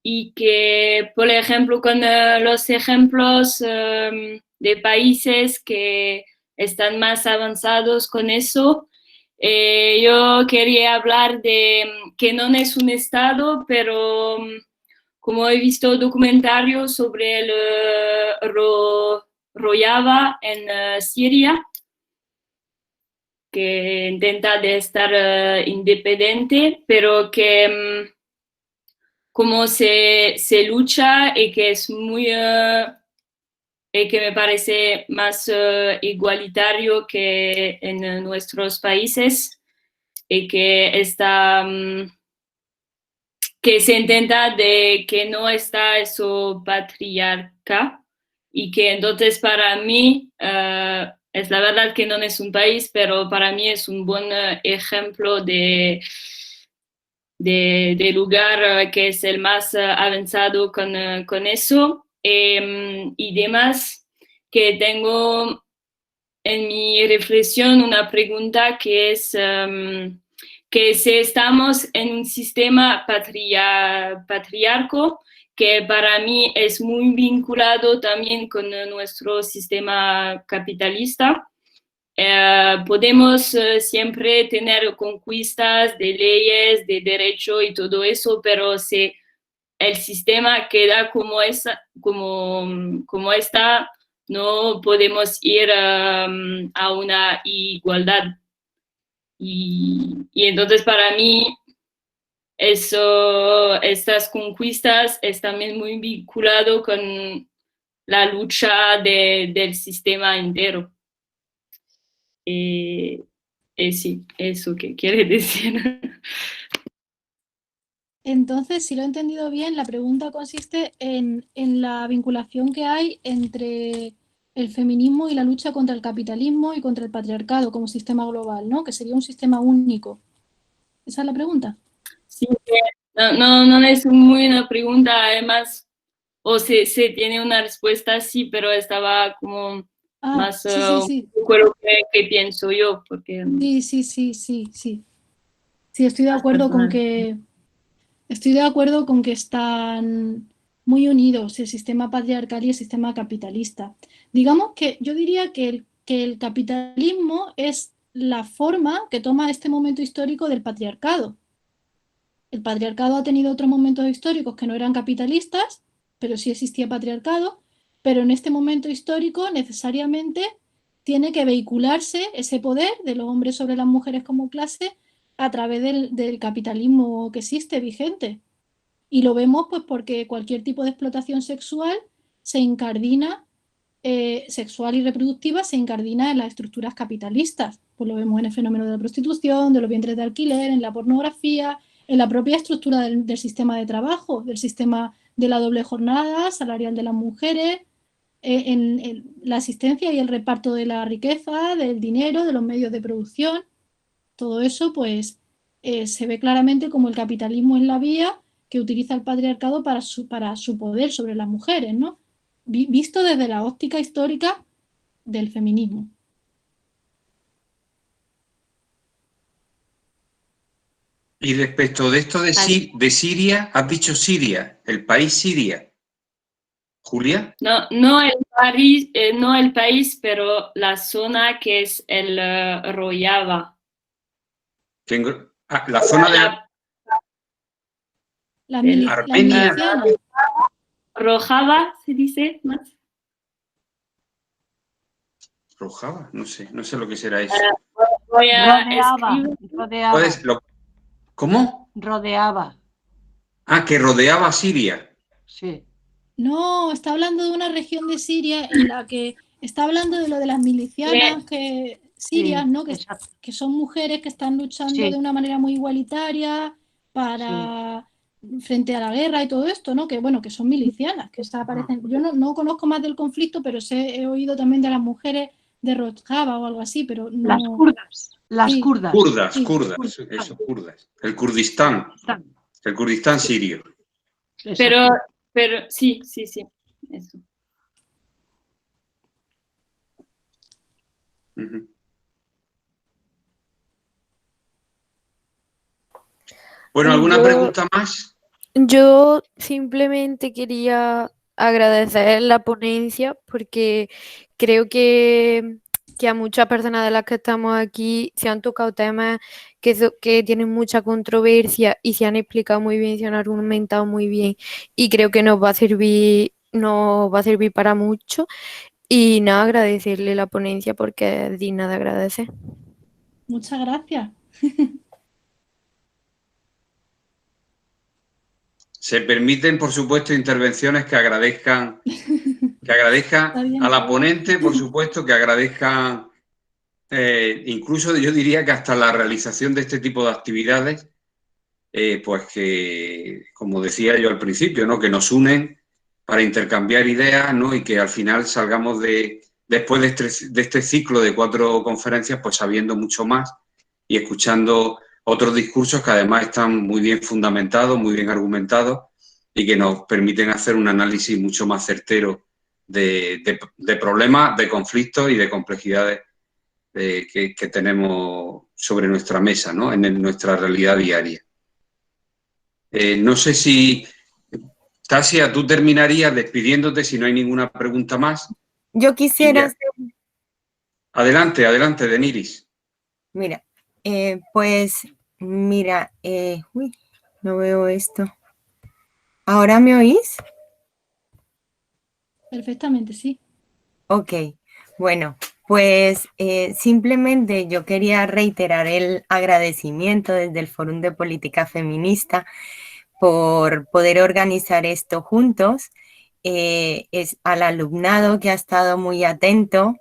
E: y que, por ejemplo, con los ejemplos de países que están más avanzados con eso, yo quería hablar de que no es un estado, pero como he visto documentarios sobre el Rojava en Siria, que intenta de estar independiente, pero que como se lucha y que es muy, y que me parece más igualitario que en nuestros países y que está... que se intenta de que no está eso patriarca y que entonces para mí es la verdad que no es un país, pero para mí es un buen ejemplo de lugar que es el más avanzado con eso y demás que tengo en mi reflexión una pregunta que es que si estamos en un sistema patriarco, que para mí es muy vinculado también con nuestro sistema capitalista, podemos siempre tener conquistas de leyes, de derecho y todo eso, pero si el sistema queda como está, no podemos ir a una igualdad. Y entonces para mí estas conquistas es también muy vinculado con la lucha del sistema entero. Sí, eso que quiere decir.
B: Entonces, si lo he entendido bien, la pregunta consiste en la vinculación que hay entre el feminismo y la lucha contra el capitalismo y contra el patriarcado como sistema global, ¿no? Que sería un sistema único. ¿Esa es la pregunta?
E: Sí, no es muy una pregunta, además, o se tiene una respuesta sí, pero estaba como más
B: sí.
E: un poco lo que pienso yo, porque...
B: Sí, estoy de acuerdo con que están muy unidos el sistema patriarcal y el sistema capitalista. Digamos que yo diría que el capitalismo es la forma que toma este momento histórico del patriarcado. El patriarcado ha tenido otros momentos históricos que no eran capitalistas, pero sí existía patriarcado, pero en este momento histórico necesariamente tiene que vehicularse ese poder de los hombres sobre las mujeres como clase a través del capitalismo que existe vigente. Y lo vemos pues porque cualquier tipo de explotación sexual se incardina, sexual y reproductiva, se incardina en las estructuras capitalistas. Pues lo vemos en el fenómeno de la prostitución, de los vientres de alquiler, en la pornografía, en la propia estructura del sistema de trabajo, del sistema de la doble jornada salarial de las mujeres, en la asistencia y el reparto de la riqueza, del dinero, de los medios de producción. Todo eso pues se ve claramente como el capitalismo es la vía que utiliza el patriarcado para su poder sobre las mujeres, ¿no? Visto desde la óptica histórica del feminismo.
A: Y respecto de esto de Siria, has dicho Siria, el país Siria. ¿Julia?
E: No el país, pero la zona que es el Rojava.
A: La zona de
B: Armenia.
E: Rojava, ¿se dice más?
A: Rojava, no sé lo que será eso.
F: Rodeaba.
A: ¿Cómo?
F: Rodeaba.
A: Que rodeaba Siria.
F: Sí.
B: No, está hablando de una región de Siria en la que está hablando de lo de las milicianas sirias, ¿no? Que son mujeres que están luchando de una manera muy igualitaria frente a la guerra y todo esto, ¿no? Que bueno, que son milicianas, que aparecen. Yo no conozco más del conflicto, pero he oído también de las mujeres de Rojava o algo así, pero no.
F: Las kurdas. Las kurdas.
A: Kurdas. El Kurdistán. El Kurdistán sirio.
E: Pero sí, eso.
A: Bueno, ¿alguna pregunta más?
G: Yo simplemente quería agradecer la ponencia porque creo que a muchas personas de las que estamos aquí se han tocado temas que tienen mucha controversia y se han explicado muy bien, se han argumentado muy bien y creo que nos va a servir para mucho. Y nada, agradecerle la ponencia porque es digna de agradecer.
B: Muchas gracias.
A: Se permiten, por supuesto, intervenciones que agradezcan a la ponente, por supuesto, que agradezcan incluso yo diría que hasta la realización de este tipo de actividades, pues que, como decía yo al principio, ¿no? Que nos unen para intercambiar ideas, ¿no? Y que al final salgamos después de este ciclo de 4 conferencias, pues sabiendo mucho más y escuchando otros discursos que además están muy bien fundamentados, muy bien argumentados y que nos permiten hacer un análisis mucho más certero de problemas, de conflictos y de complejidades que tenemos sobre nuestra mesa, ¿no? En nuestra realidad diaria. No sé si, Tasia, tú terminarías despidiéndote si no hay ninguna pregunta más.
H: Yo quisiera hacer...
A: Adelante, Deniris.
H: Mira, uy, no veo esto. ¿Ahora me oís?
B: Perfectamente, sí.
H: Ok, bueno, pues simplemente yo quería reiterar el agradecimiento desde el Fórum de Política Feminista por poder organizar esto juntos es al alumnado que ha estado muy atento.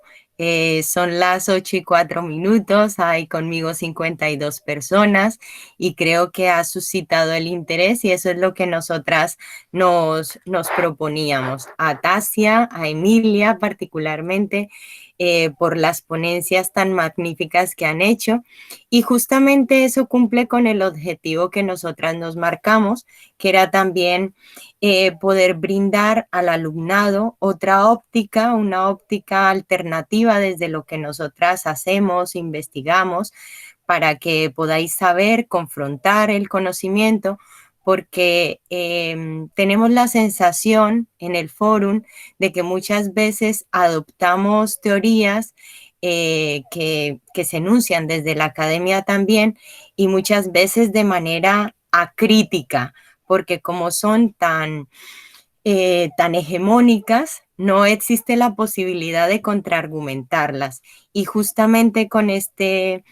H: Son las 8:04, hay conmigo 52 personas y creo que ha suscitado el interés y eso es lo que nosotras nos proponíamos. A Tasia, a Emilia particularmente, por las ponencias tan magníficas que han hecho y justamente eso cumple con el objetivo que nosotras nos marcamos, que era también poder brindar al alumnado otra óptica, una óptica alternativa desde lo que nosotras hacemos, investigamos, para que podáis saber, confrontar el conocimiento, porque tenemos la sensación en el fórum de que muchas veces adoptamos teorías que se enuncian desde la academia también y muchas veces de manera acrítica, porque como son tan hegemónicas, no existe la posibilidad de contraargumentarlas. Y justamente con este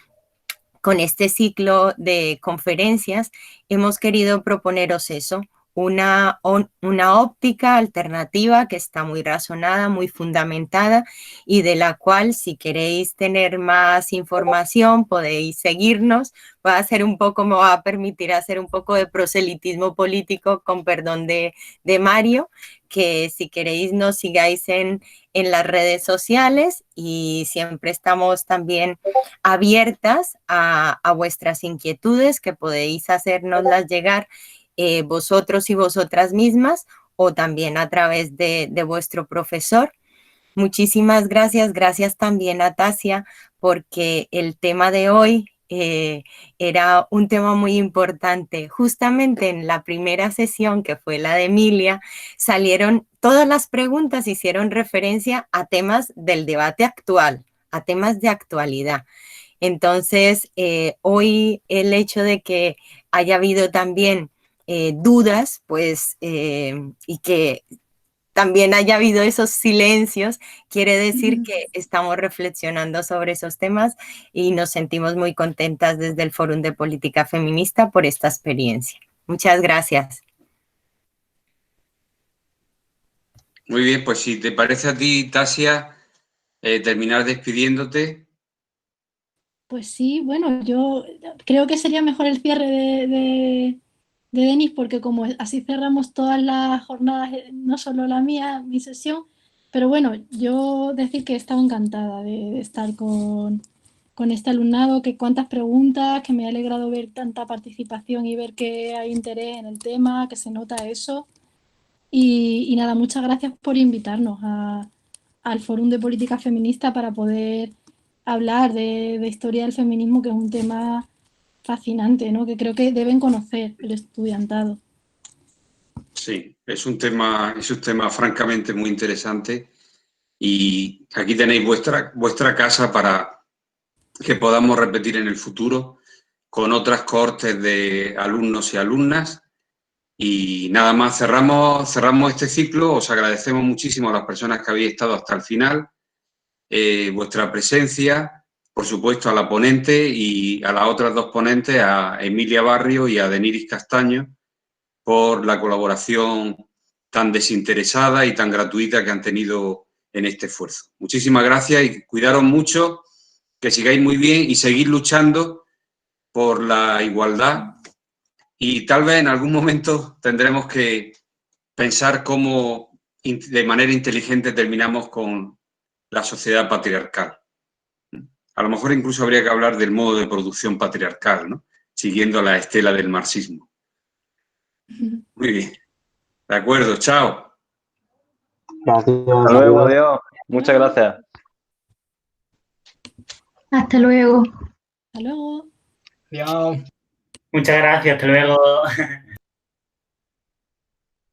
H: ciclo de conferencias hemos querido proponeros eso, una óptica alternativa que está muy razonada, muy fundamentada y de la cual si queréis tener más información podéis seguirnos. Me va a permitir hacer un poco de proselitismo político, con perdón de Mario, que si queréis nos sigáis en las redes sociales y siempre estamos también abiertas a vuestras inquietudes que podéis hacérnoslas llegar vosotros y vosotras mismas o también a través de vuestro profesor. Muchísimas gracias. Gracias también a Tasia porque el tema de hoy era un tema muy importante. Justamente en la primera sesión, que fue la de Emilia, salieron todas las preguntas, hicieron referencia a temas del debate actual, a temas de actualidad. Entonces, hoy el hecho de que haya habido también dudas, pues, y que también haya habido esos silencios, quiere decir que estamos reflexionando sobre esos temas y nos sentimos muy contentas desde el Fórum de Política Feminista por esta experiencia. Muchas gracias.
A: Muy bien, pues si te parece a ti, Tasia, terminar despidiéndote.
B: Pues sí, bueno, yo creo que sería mejor el cierre de Denis, porque como así cerramos todas las jornadas, no solo la mía, mi sesión, pero bueno, yo decir que he estado encantada de estar con este alumnado, que cuántas preguntas, que me ha alegrado ver tanta participación y ver que hay interés en el tema, que se nota eso. Y nada, muchas gracias por invitarnos al Fórum de Política Feminista para poder hablar de historia del feminismo, que es un tema fascinante, ¿no? Que creo que deben conocer el estudiantado.
A: Sí, es un tema francamente muy interesante y aquí tenéis vuestra casa para que podamos repetir en el futuro con otras cohortes de alumnos y alumnas. Y nada más, cerramos este ciclo. Os agradecemos muchísimo a las personas que habéis estado hasta el final, vuestra presencia, por supuesto a la ponente y a las otras dos ponentes, a Emilia Barrio y a Deniris Castaño, por la colaboración tan desinteresada y tan gratuita que han tenido en este esfuerzo. Muchísimas gracias y cuidaros mucho, que sigáis muy bien y seguid luchando por la igualdad. Y tal vez en algún momento tendremos que pensar cómo de manera inteligente terminamos con la sociedad patriarcal. A lo mejor incluso habría que hablar del modo de producción patriarcal, ¿no? Siguiendo la estela del marxismo. Muy bien. De acuerdo, chao.
D: Gracias. Hasta luego, adiós. Muchas gracias.
C: Hasta luego.
B: Hasta luego.
I: Adiós. Muchas gracias, hasta luego.